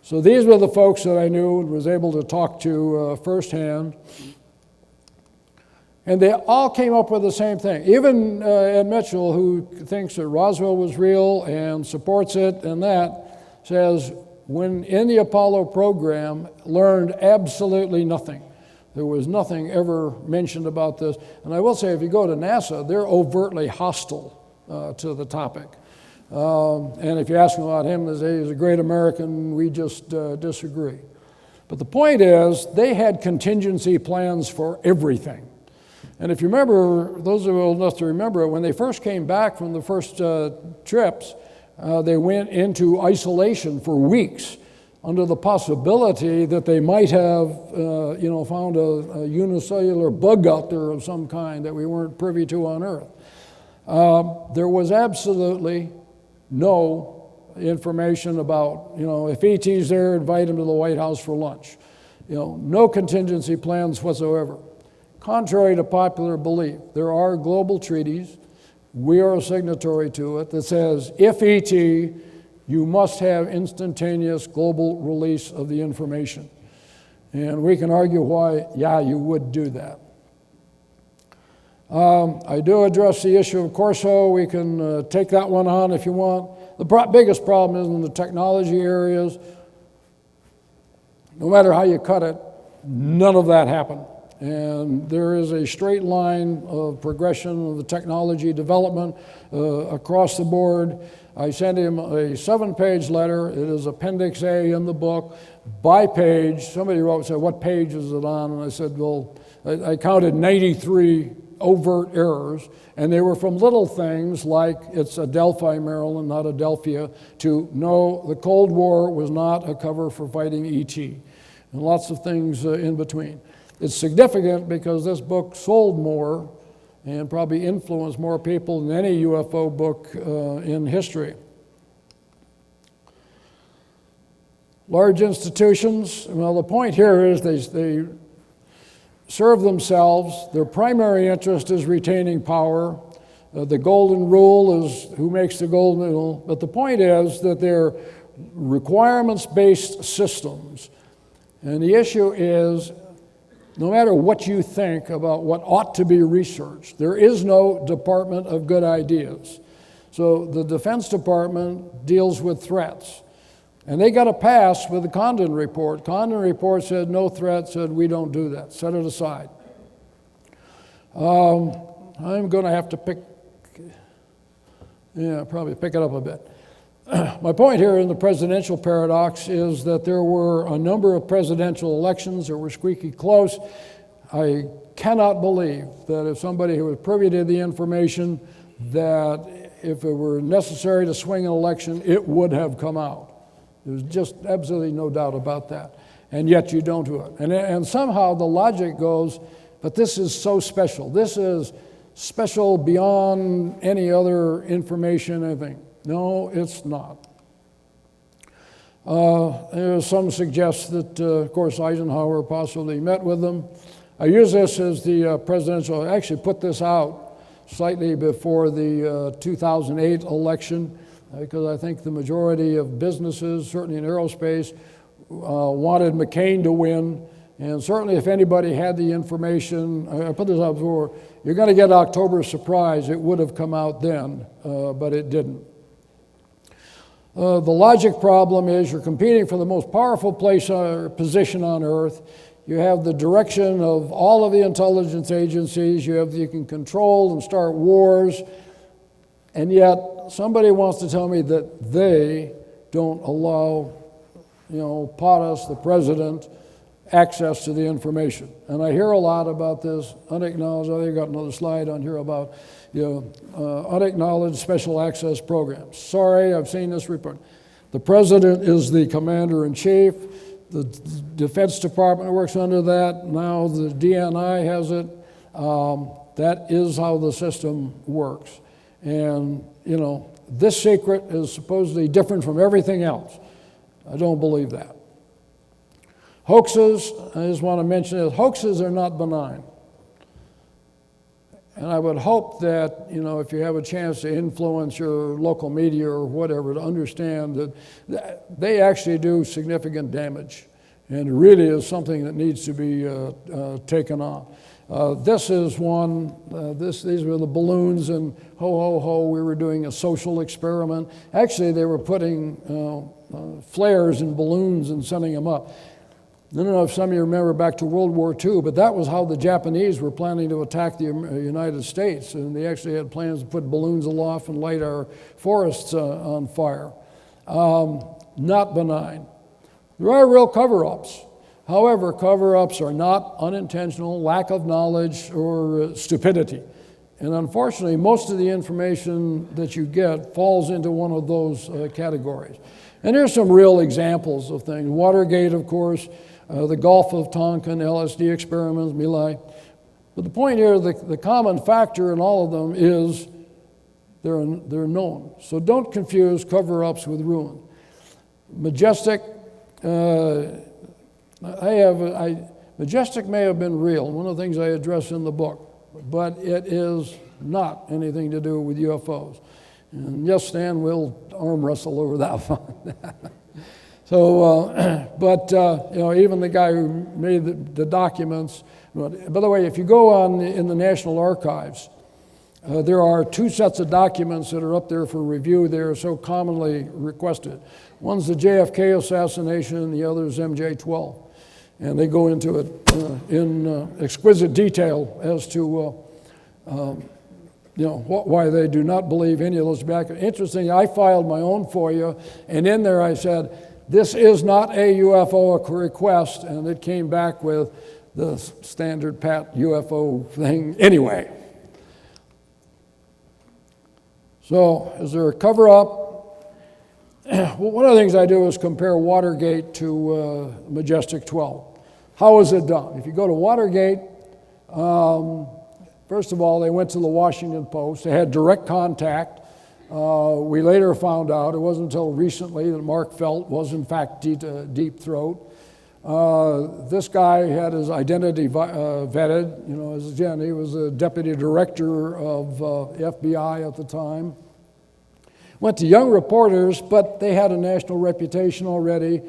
So these were the folks that I knew and was able to talk to firsthand. And they all came up with the same thing. Even Ed Mitchell, who thinks that Roswell was real and supports it and that, says when in the Apollo program, learned absolutely nothing. There was nothing ever mentioned about this. And I will say, if you go to NASA, they're overtly hostile to the topic. And if you ask them about him, they say he's a great American, we just disagree. But the point is, they had contingency plans for everything. And if you remember, those who are old enough to remember it, when they first came back from the first trips, they went into isolation for weeks under the possibility that they might have found a unicellular bug out there of some kind that we weren't privy to on Earth. There was absolutely no information about, if ET's there, invite him to the White House for lunch. No contingency plans whatsoever. Contrary to popular belief, there are global treaties, we are a signatory to it, that says if ET, you must have instantaneous global release of the information. And we can argue why, you would do that. I do address the issue of CORSO. We can take that one on if you want. The biggest problem is in the technology areas. No matter how you cut it, none of that happened. And there is a straight line of progression of the technology development across the board. I sent him a 7-page letter. It is Appendix A in the book, by page. Somebody wrote and said, what page is it on? And I said, well, I counted 93 overt errors, and they were from little things like it's Adelphi, Maryland, not Adelphia, to no, the Cold War was not a cover for fighting ET, and lots of things in between. It's significant because this book sold more and probably influenced more people than any UFO book in history. Large institutions, well, the point here is they serve themselves. Their primary interest is retaining power. The golden rule is who makes the golden rule. But the point is that they're requirements-based systems. And the issue is, no matter what you think about what ought to be researched, there is no Department of Good Ideas. So the Defense Department deals with threats. And they got a pass with the CONDON report. CONDON report said no threat, said we don't do that, set it aside. I'm going to have to probably pick it up a bit. My point here in the presidential paradox is that there were a number of presidential elections that were squeaky close. I cannot believe that if somebody who was privy to the information that if it were necessary to swing an election, it would have come out. There's just absolutely no doubt about that. And yet you don't do it. And somehow the logic goes, but this is so special. This is special beyond any other information, anything. No, it's not. Some suggest that, of course, Eisenhower possibly met with them. I use this as the presidential, I actually put this out slightly before the 2008 election, because I think the majority of businesses, certainly in aerospace, wanted McCain to win. And certainly if anybody had the information, I put this out before, you're going to get October's surprise. It would have come out then, but it didn't. The logic problem is you're competing for the most powerful position on Earth. You have the direction of all of the intelligence agencies. You can control and start wars. And yet somebody wants to tell me that they don't allow, POTUS, the president, access to the information. And I hear a lot about this unacknowledged. I think I got another slide on here about unacknowledged special access programs. Sorry, I've seen this report. The president is the commander-in-chief. The Defense Department works under that. Now the DNI has it. That is how the system works. And, this secret is supposedly different from everything else. I don't believe that. Hoaxes, I just want to mention this, hoaxes are not benign. And I would hope that, if you have a chance to influence your local media or whatever, to understand that they actually do significant damage. And it really is something that needs to be taken on. This is one, these were the balloons, and ho, ho, ho, we were doing a social experiment. Actually, they were putting flares in balloons and sending them up. I don't know if some of you remember back to World War II, but that was how the Japanese were planning to attack the United States. And they actually had plans to put balloons aloft and light our forests on fire. Not benign. There are real cover-ups. However, cover-ups are not unintentional, lack of knowledge, or stupidity. And unfortunately, most of the information that you get falls into one of those categories. And here's some real examples of things. Watergate, of course, the Gulf of Tonkin, LSD experiments, My Lai. But the point here, the common factor in all of them is they're known. So don't confuse cover-ups with ruin. Majestic, Majestic may have been real, one of the things I address in the book, but it is not anything to do with UFOs. And yes, Stan, we'll arm wrestle over that one. So, even the guy who made the documents, by the way, if you go in the National Archives, there are 2 sets of documents that are up there for review. They are so commonly requested. One's the JFK assassination, and the other is MJ-12. And they go into it in exquisite detail as to why they do not believe any of those back. Interesting, I filed my own FOIA, and in there I said, this is not a UFO request, and it came back with the standard pat UFO thing anyway. So, is there a cover-up? Well, one of the things I do is compare Watergate to Majestic 12. How is it done? If you go to Watergate, first of all, they went to the Washington Post. They had direct contact. We later found out, it wasn't until recently, that Mark Felt was in fact Deep Throat. This guy had his identity vetted. Again, he was a deputy director of FBI at the time. Went to young reporters, but they had a national reputation already.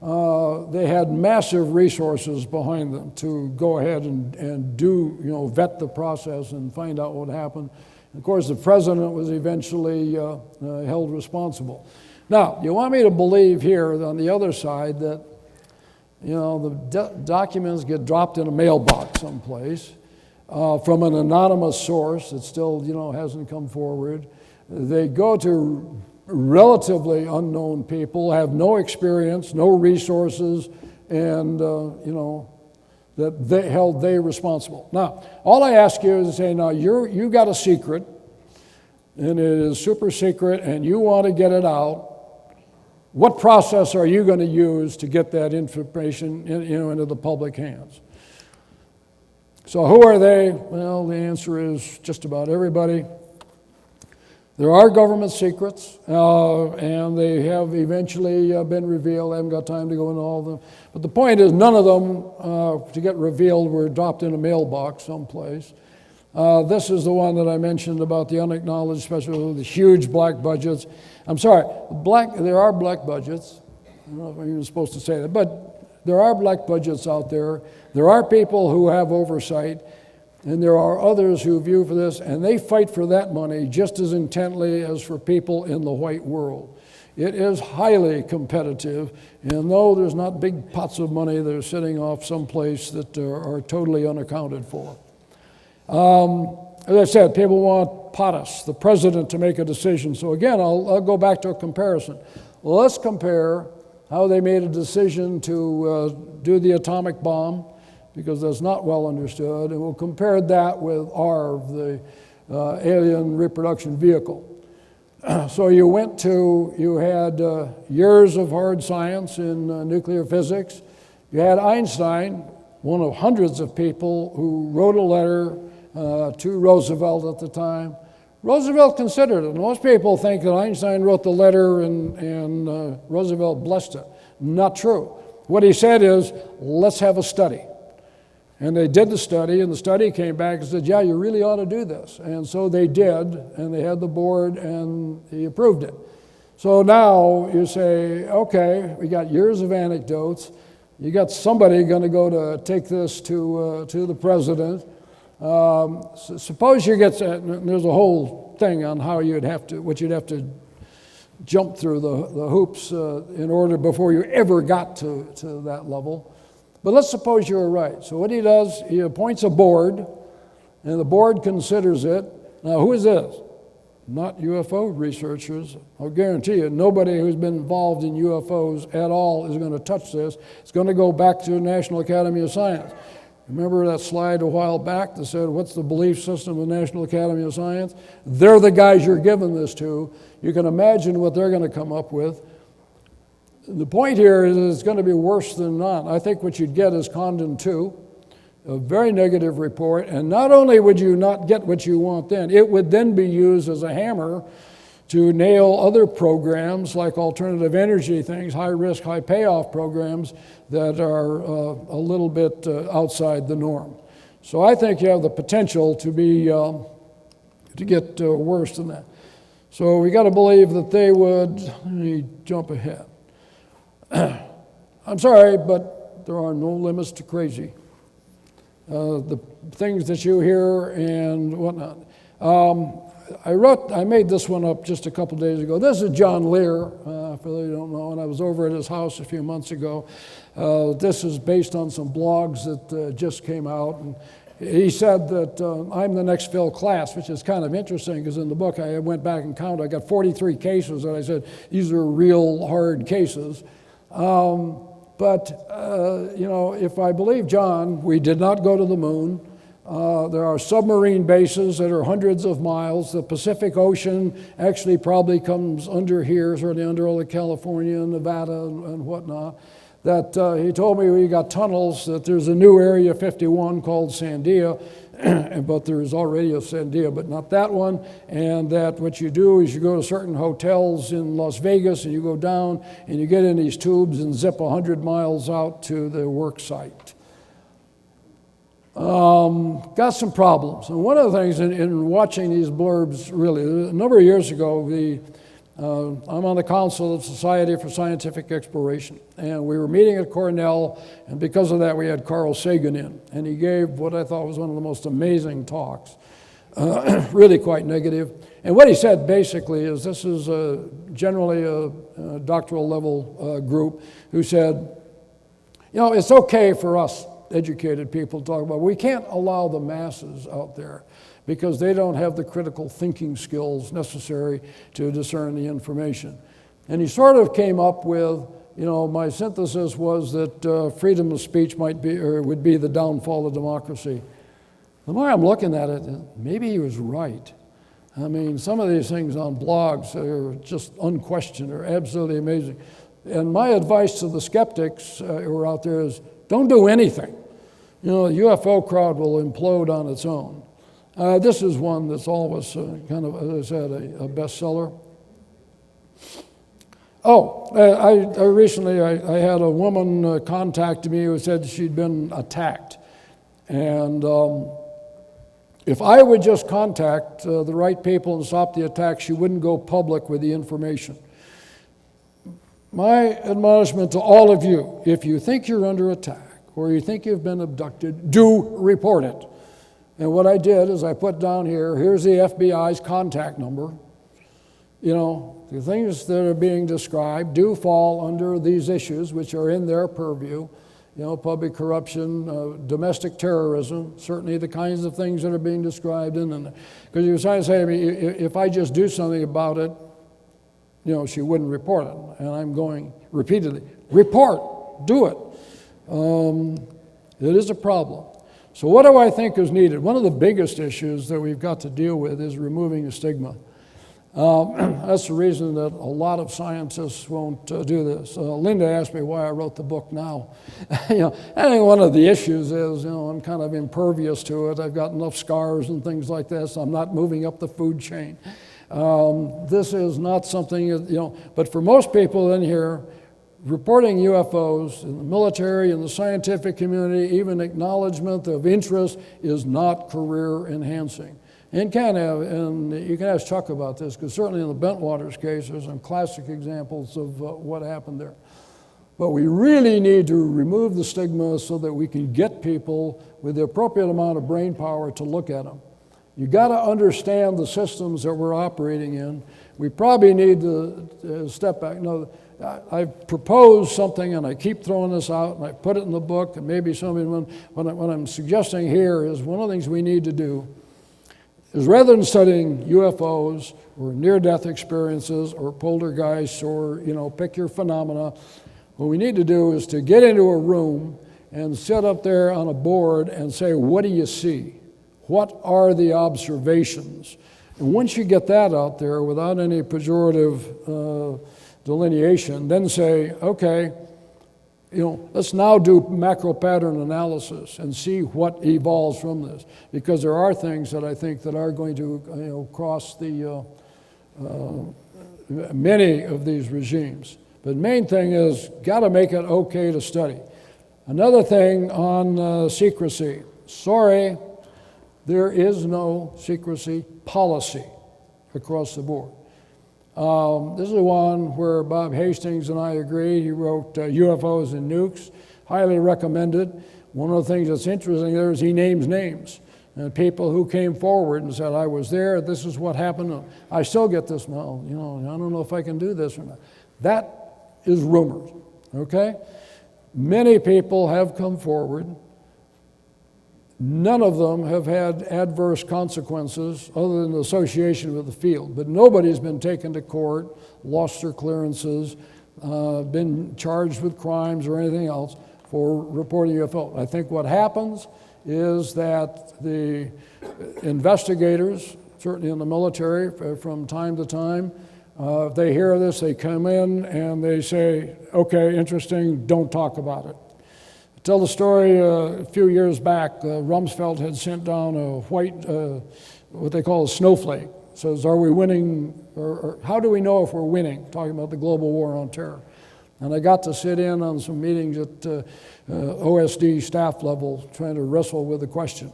They had massive resources behind them to go ahead and do, vet the process and find out what happened. Of course, the president was eventually held responsible. Now, you want me to believe here on the other side that, the documents get dropped in a mailbox someplace from an anonymous source that still, hasn't come forward. They go to relatively unknown people, have no experience, no resources, and, that they held they responsible. Now, all I ask you is to say, now you got a secret, and it is super secret, and you want to get it out. What process are you going to use to get that information into the public hands? So who are they? Well, the answer is just about everybody. There are government secrets, and they have eventually been revealed. I haven't got time to go into all of them. But the point is, none of them, to get revealed, were dropped in a mailbox someplace. This is the one that I mentioned about the unacknowledged, especially the huge black budgets. I'm sorry, there are black budgets. I don't know if I'm even supposed to say that, but there are black budgets out there. There are people who have oversight. And there are others who view for this, and they fight for that money just as intently as for people in the white world. It is highly competitive, and though there's not big pots of money that are sitting off someplace that are totally unaccounted for. As I said, people want POTUS, the president, to make a decision. So again, I'll go back to a comparison. Well, let's compare how they made a decision to do the atomic bomb, because that's not well understood, and we'll compare that with ARV, the alien reproduction vehicle. So you had years of hard science in nuclear physics. You had Einstein, one of hundreds of people who wrote a letter to Roosevelt at the time. Roosevelt considered it. Most people think that Einstein wrote the letter and Roosevelt blessed it. Not true. what he said is, let's have a study. And they did the study, and the study came back and said, yeah, you really ought to do this. And so they did, and they had the board, and he approved it. So now you say, okay, we got years of anecdotes. You got somebody going to go to take this to the president. Suppose you get, there's a whole thing on how you'd have to, what you'd have to jump through the hoops in order before you ever got to that level. But let's suppose you're right. So what he does, he appoints a board, and the board considers it. Now, who is this? Not UFO researchers. I'll guarantee you, nobody who's been involved in UFOs at all is going to touch this. It's going to go back to the National Academy of Science. Remember that slide a while back that said, what's the belief system of the National Academy of Science? They're the guys you're giving this to. You can imagine what they're going to come up with. The point here is it's going to be worse than not. I think what you'd get is CONDON 2, a very negative report, and not only would you not get what you want then, it would then be used as a hammer to nail other programs like alternative energy things, high risk, high payoff programs that are a little bit outside the norm. So I think you have the potential to be to get worse than that. So we got to believe that they would. Let me jump ahead. I'm sorry, but there are no limits to crazy. The things that you hear and whatnot. I made this one up just a couple days ago. This is John Lear, for those who don't know, and I was over at his house a few months ago. This is based on some blogs that just came out. And he said that I'm the next Phil Klass, which is kind of interesting because in the book I went back and counted. I got 43 cases, and I said, these are real hard cases. But if I believe John, we did not go to the moon. There are submarine bases that are hundreds of miles. The Pacific Ocean actually probably comes under here, sort of under all of California and Nevada and whatnot. That he told me we got tunnels, that there's a new Area 51 called Sandia, but there's already a Sandia, but not that one. And that what you do is you go to certain hotels in Las Vegas and you go down and you get in these tubes and zip 100 miles out to the work site. Got some problems. And one of the things in watching these blurbs, really, a number of years ago, I'm on the Council of Society for Scientific Exploration, and we were meeting at Cornell, and because of that we had Carl Sagan in, and he gave what I thought was one of the most amazing talks, really quite negative. And what he said basically is, this is generally a doctoral level group who said, it's okay for us educated people to talk about, we can't allow the masses out there because they don't have the critical thinking skills necessary to discern the information. And he sort of came up with, my synthesis was that freedom of speech would be the downfall of democracy. The more I'm looking at it, maybe he was right. I mean, some of these things on blogs are just unquestioned, are absolutely amazing. And my advice to the skeptics who are out there is, don't do anything. The UFO crowd will implode on its own. This is one that's always kind of, as I said, a bestseller. I recently had a woman contact me who said she'd been attacked. And if I would just contact the right people and stop the attack, she wouldn't go public with the information. My admonishment to all of you, if you think you're under attack or you think you've been abducted, do report it. And what I did is I put down here's the FBI's contact number. The things that are being described do fall under these issues, which are in their purview. Public corruption, domestic terrorism, certainly the kinds of things that are being described in there. Because you were trying to say to me, if I just do something about it, she wouldn't report it. And I'm going repeatedly, report, do it. It is a problem. So what do I think is needed? One of the biggest issues that we've got to deal with is removing the stigma. That's the reason that a lot of scientists won't do this. Linda asked me why I wrote the book now. I think one of the issues is, I'm kind of impervious to it. I've got enough scars and things like this. I'm not moving up the food chain. This is not something, but for most people in here, reporting UFOs in the military, in the scientific community, even acknowledgement of interest is not career enhancing. And you can ask Chuck about this, because certainly in the Bentwaters case, there's some classic examples of what happened there. But we really need to remove the stigma so that we can get people with the appropriate amount of brain power to look at them. You got to understand the systems that we're operating in. We probably need to step back. No, I've proposed something, and I keep throwing this out, and I put it in the book, and maybe somebody, what I'm suggesting here is one of the things we need to do is, rather than studying UFOs or near-death experiences or poltergeists or, pick your phenomena, what we need to do is to get into a room and sit up there on a board and say, what do you see? What are the observations? And once you get that out there without any pejorative delineation, then say, okay, let's now do macro pattern analysis and see what evolves from this. Because there are things that I think that are going to cross the many of these regimes. But the main thing is, got to make it okay to study. Another thing on secrecy. Sorry, there is no secrecy policy across the board. This is the one where Bob Hastings and I agreed. He wrote UFOs and Nukes, highly recommended. One of the things that's interesting there is he names names. And people who came forward and said, I was there, this is what happened. I still get this, well, I don't know if I can do this or not. That is rumors, okay? Many people have come forward. None of them have had adverse consequences other than association with the field. But nobody's been taken to court, lost their clearances, been charged with crimes or anything else for reporting UFO. I think what happens is that the investigators, certainly in the military, from time to time, if they hear this, they come in and they say, okay, interesting, don't talk about it. I tell the story a few years back, Rumsfeld had sent down a white, what they call a snowflake. Says, are we winning, or how do we know if we're winning? Talking about the global war on terror. And I got to sit in on some meetings at OSD staff level trying to wrestle with the question.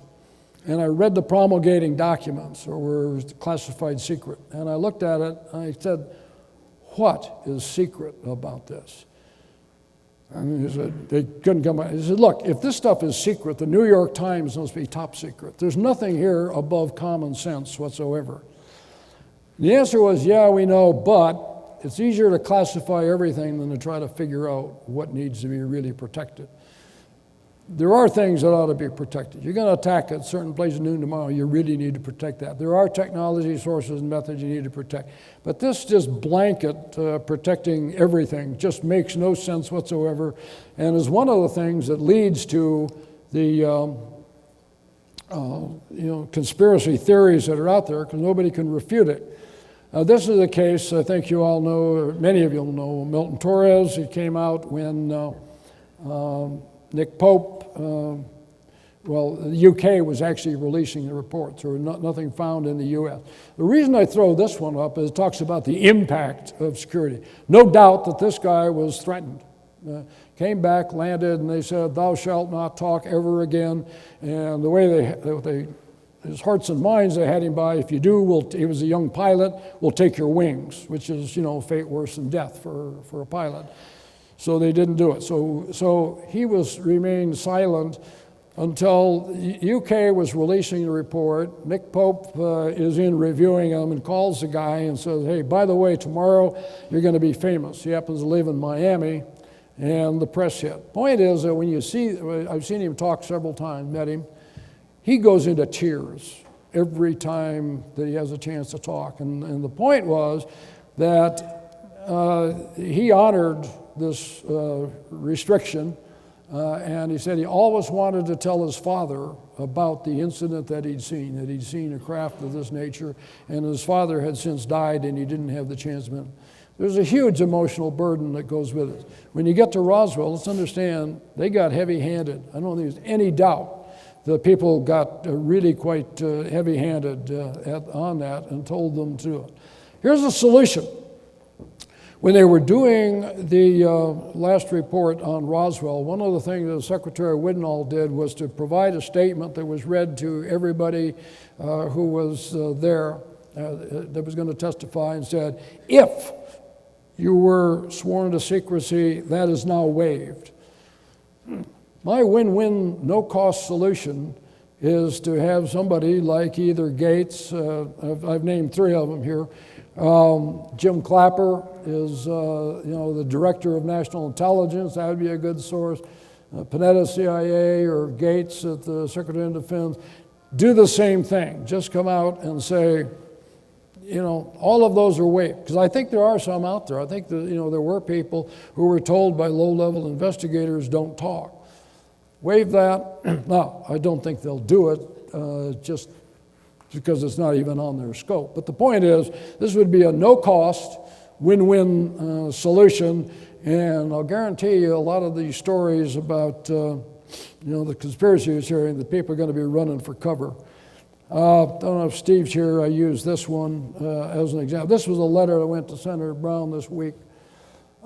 And I read the promulgating documents, or were classified secret. And I looked at it, and I said, what is secret about this? And he said, they couldn't come out. He said, look, if this stuff is secret, the New York Times must be top secret. There's nothing here above common sense whatsoever. And the answer was, yeah, we know, but it's easier to classify everything than to try to figure out what needs to be really protected. There are things that ought to be protected. You're going to attack at certain places noon tomorrow, you really need to protect that. There are technology sources and methods you need to protect. But this just blanket protecting everything just makes no sense whatsoever, and is one of the things that leads to the conspiracy theories that are out there, because nobody can refute it. This is a case I think you all know, or many of you will know, Milton Torres. It came out when Nick Pope, the UK was actually releasing the reports. There was nothing found in the US. The reason I throw this one up is it talks about the impact of security. No doubt that this guy was threatened. Came back, landed, and they said, thou shalt not talk ever again. And the way his hearts and minds they had him by, if you do, he was a young pilot, we'll take your wings, which is, fate worse than death for a pilot. So they didn't do it. So he remained silent until UK was releasing the report. Nick Pope is in reviewing them and calls the guy and says, hey, by the way, tomorrow you're going to be famous. He happens to live in Miami, and the press hit. Point is that when you see, I've seen him talk several times, met him, he goes into tears every time that he has a chance to talk. And the point was that he honored this restriction, and he said he always wanted to tell his father about the incident that he'd seen a craft of this nature, and his father had since died and he didn't have the chance to. There's a huge emotional burden that goes with it. When you get to Roswell, let's understand, they got heavy-handed. I don't think there's any doubt that people got really quite heavy-handed on that and told them to do it. Here's a solution. When they were doing the last report on Roswell, one of the things that Secretary Widnall did was to provide a statement that was read to everybody who was there that was going to testify, and said, if you were sworn to secrecy, that is now waived. My win-win, no-cost solution is to have somebody like either Gates, I've named 3 of them here. Jim Clapper is, the director of national intelligence. That would be a good source. Panetta, CIA, or Gates at the Secretary of Defense. Do the same thing. Just come out and say, all of those are waived. Because I think there are some out there. I think that, there were people who were told by low-level investigators, don't talk. Waive that. Now, I don't think they'll do it, just because it's not even on their scope. But the point is, this would be a no-cost, win-win solution, and I'll guarantee you a lot of these stories about, the conspiracy theory, that people are going to be running for cover. Don't know if Steve's here. I use this one as an example. This was a letter that went to Senator Brown this week.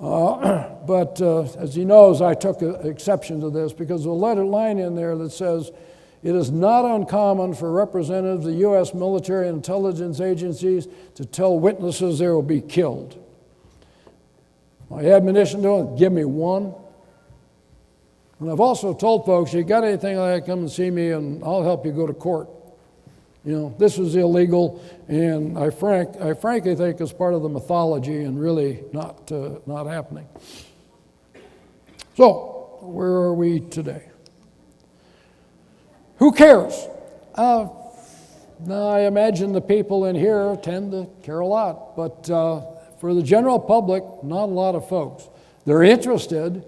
But as he knows, I took exception to this because there's a line in there that says, it is not uncommon for representatives of the U.S. military and intelligence agencies to tell witnesses they will be killed. My admonition to them, give me one. And I've also told folks, you got anything like that, come and see me and I'll help you go to court. This was illegal, and I frankly think it's part of the mythology and really not happening. So, where are we today? Who cares? Now, I imagine the people in here tend to care a lot, but for the general public, not a lot of folks. They're interested,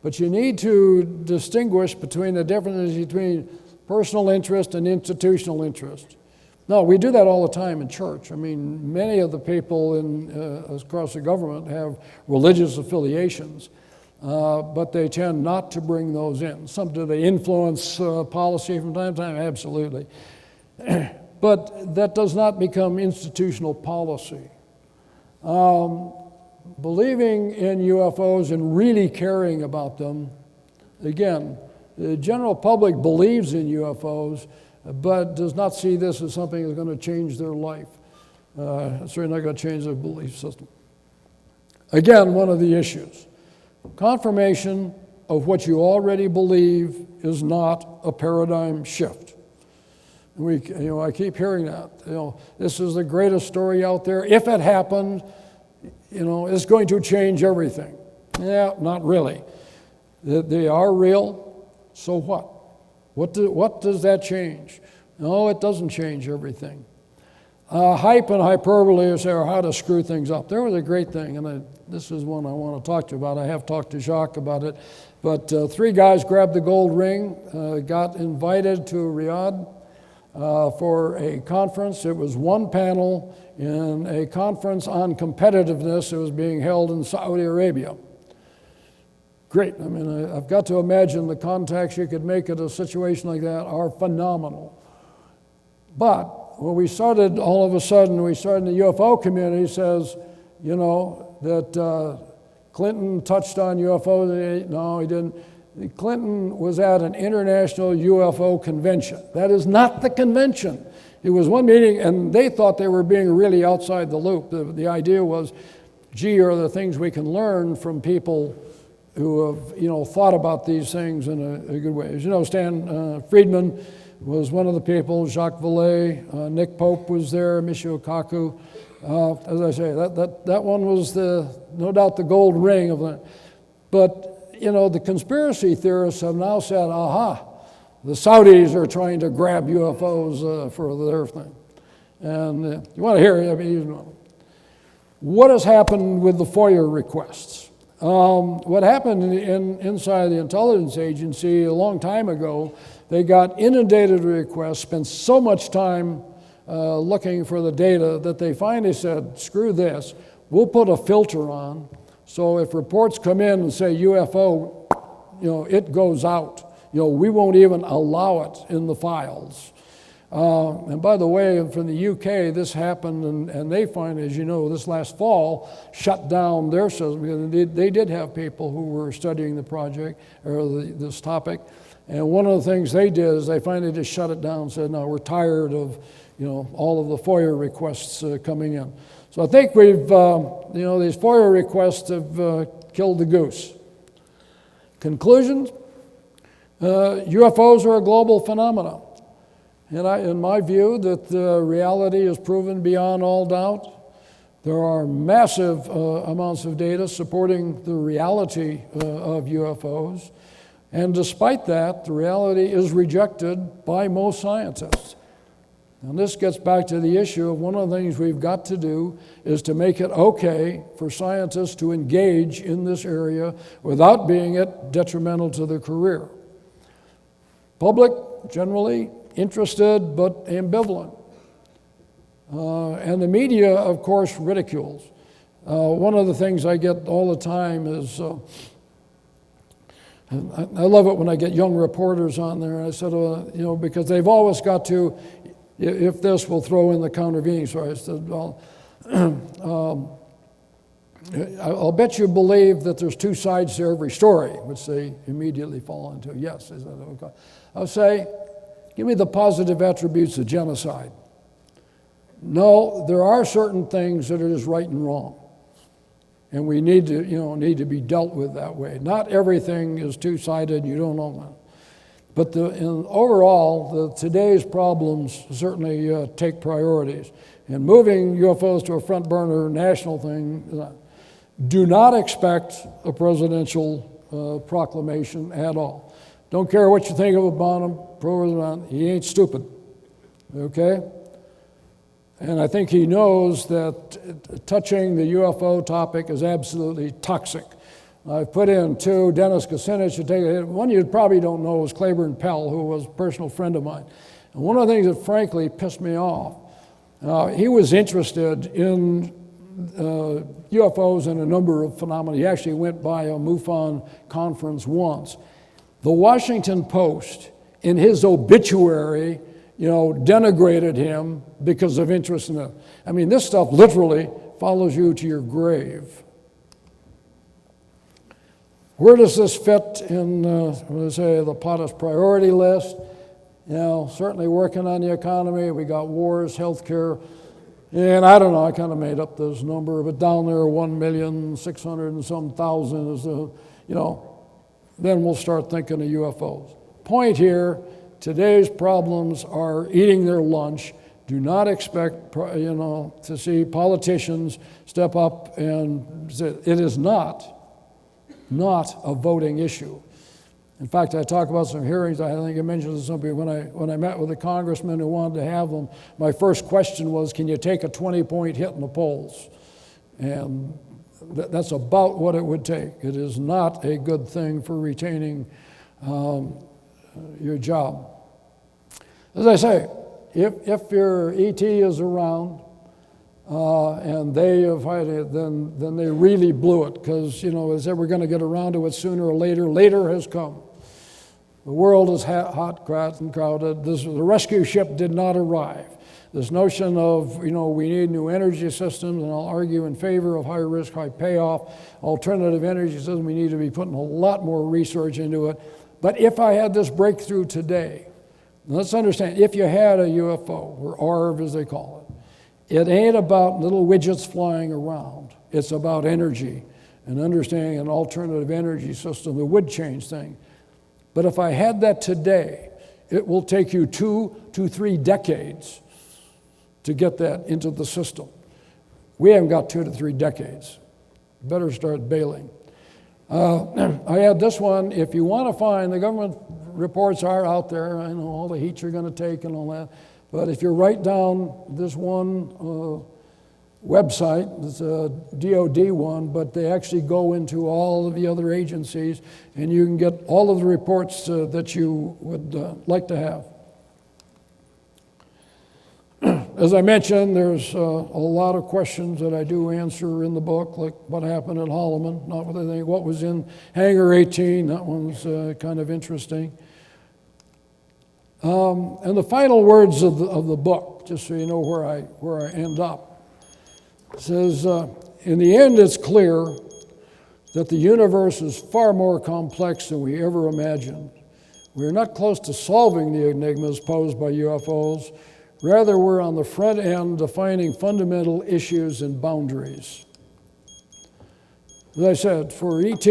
but you need to distinguish between the differences between personal interest and institutional interest. No, we do that all the time in church. I mean, many of the people across the government have religious affiliations, but they tend not to bring those in. Do they influence policy from time to time? Absolutely. But that does not become institutional policy. Believing in UFOs and really caring about them, again, the general public believes in UFOs, but does not see this as something that's going to change their life. It's certainly not going to change their belief system. Again, one of the issues. Confirmation of what you already believe is not a paradigm shift. I keep hearing that. This is the greatest story out there. If it happened, it's going to change everything. Yeah, not really. They are real. So what? What does that change? No, it doesn't change everything. Hype and hyperbole are how to screw things up. There was a great thing, and this is one I want to talk to you about. I have talked to Jacques about it. But 3 guys grabbed the gold ring, got invited to Riyadh for a conference. It was one panel in a conference on competitiveness that was being held in Saudi Arabia. Great. I mean, I've got to imagine the contacts you could make at a situation like that are phenomenal. But when we started, all of a sudden, we started in the UFO community says, that Clinton touched on UFOs. No, he didn't. Clinton was at an international UFO convention. That is not the convention. It was one meeting, and they thought they were being really outside the loop. The idea was, are there things we can learn from people who have, thought about these things in a good way. As you know, Stan Friedman was one of the people, Jacques Vallée, Nick Pope was there, Michio Kaku. As I say, that one was no doubt the gold ring of that. But, the conspiracy theorists have now said, aha, the Saudis are trying to grab UFOs for their thing. And you want to hear, what has happened with the FOIA requests? What happened inside the intelligence agency a long time ago, they got inundated with requests, spent so much time looking for the data that they finally said, screw this, we'll put a filter on, so if reports come in and say UFO, it goes out. We won't even allow it in the files. And by the way, from the UK, this happened, and they finally, as you know, this last fall, shut down their system. They did have people who were studying the project, or this topic, and one of the things they did is they finally just shut it down and said, no, we're tired of, all of the FOIA requests coming in. So I think we've, these FOIA requests have killed the goose. Conclusions? UFOs are a global phenomenon. And in my view, that reality is proven beyond all doubt. There are massive amounts of data supporting the reality of UFOs. And despite that, the reality is rejected by most scientists. And this gets back to the issue of one of the things we've got to do is to make it okay for scientists to engage in this area without being detrimental to their career. Public, generally, interested but ambivalent. And the media, of course, ridicules. One of the things I get all the time is, I love it when I get young reporters on there, and I said, because they've always got to, if this, will throw in the countervening. So I said, well, I'll bet you believe that there's two sides to every story, which they immediately fall into. Yes, I said, okay. I'll say, give me the positive attributes of genocide. No, there are certain things that are just right and wrong, and we need to be dealt with that way. Not everything is two-sided. You don't know that. But overall, today's problems certainly take priorities. And moving UFOs to a front burner national thing, do not expect a presidential proclamation at all. Don't care what you think of Obama, pro-President, he ain't stupid, okay? And I think he knows that touching the UFO topic is absolutely toxic. I've put in two. Dennis Kucinich should take it. One you probably don't know is Claiborne Pell, who was a personal friend of mine. And one of the things that frankly pissed me off, he was interested in UFOs and a number of phenomena. He actually went by a MUFON conference once. The Washington Post, in his obituary, denigrated him because of interest in it. I mean, this stuff literally follows you to your grave. Where does this fit in, the POTUS priority list? Certainly working on the economy. We got wars, healthcare, and I don't know, I kind of made up this number, but down there, 1,600,000 and some thousand is, then we'll start thinking of UFOs. Point here, today's problems are eating their lunch. Do not expect, to see politicians step up and say, it is not a voting issue. In fact, I talk about some hearings, I think I mentioned to somebody, when I met with a congressman who wanted to have them, my first question was, can you take a 20-point hit in the polls? And that's about what it would take. It is not a good thing for retaining your job. As I say, if your ET is around and they have had it, then they really blew it, because they said we're going to get around to it sooner or later. Later has come. The world is hot, and crowded. The rescue ship did not arrive. This notion of, we need new energy systems, and I'll argue in favor of high risk, high payoff, alternative energy systems. We need to be putting a lot more research into it. But if I had this breakthrough today, let's understand, if you had a UFO, or ARV as they call it, it ain't about little widgets flying around. It's about energy and understanding an alternative energy system that would change things. But if I had that today, it will take you 2 to 3 decades to get that into the system. We haven't got 2 to 3 decades. Better start bailing. I had this one. If you want to find, the government reports are out there. I know all the heat you're going to take and all that. But if you write down this one website, it's a DOD one, but they actually go into all of the other agencies, and you can get all of the reports that you would like to have. As I mentioned, there's a lot of questions that I do answer in the book, like what happened at Holloman, not what I think, what was in Hangar 18, that one's kind of interesting. And the final words of the book, just so you know where I end up, says, in the end, it's clear that the universe is far more complex than we ever imagined. We are not close to solving the enigmas posed by UFOs. Rather, we're on the front end defining fundamental issues and boundaries. As I said, for ET,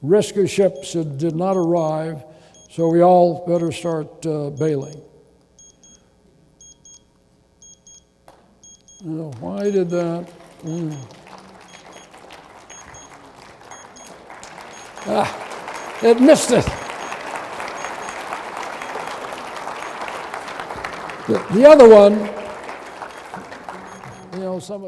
rescue ships did not arrive, so we all better start bailing. Why did that? It missed it. The other one, some of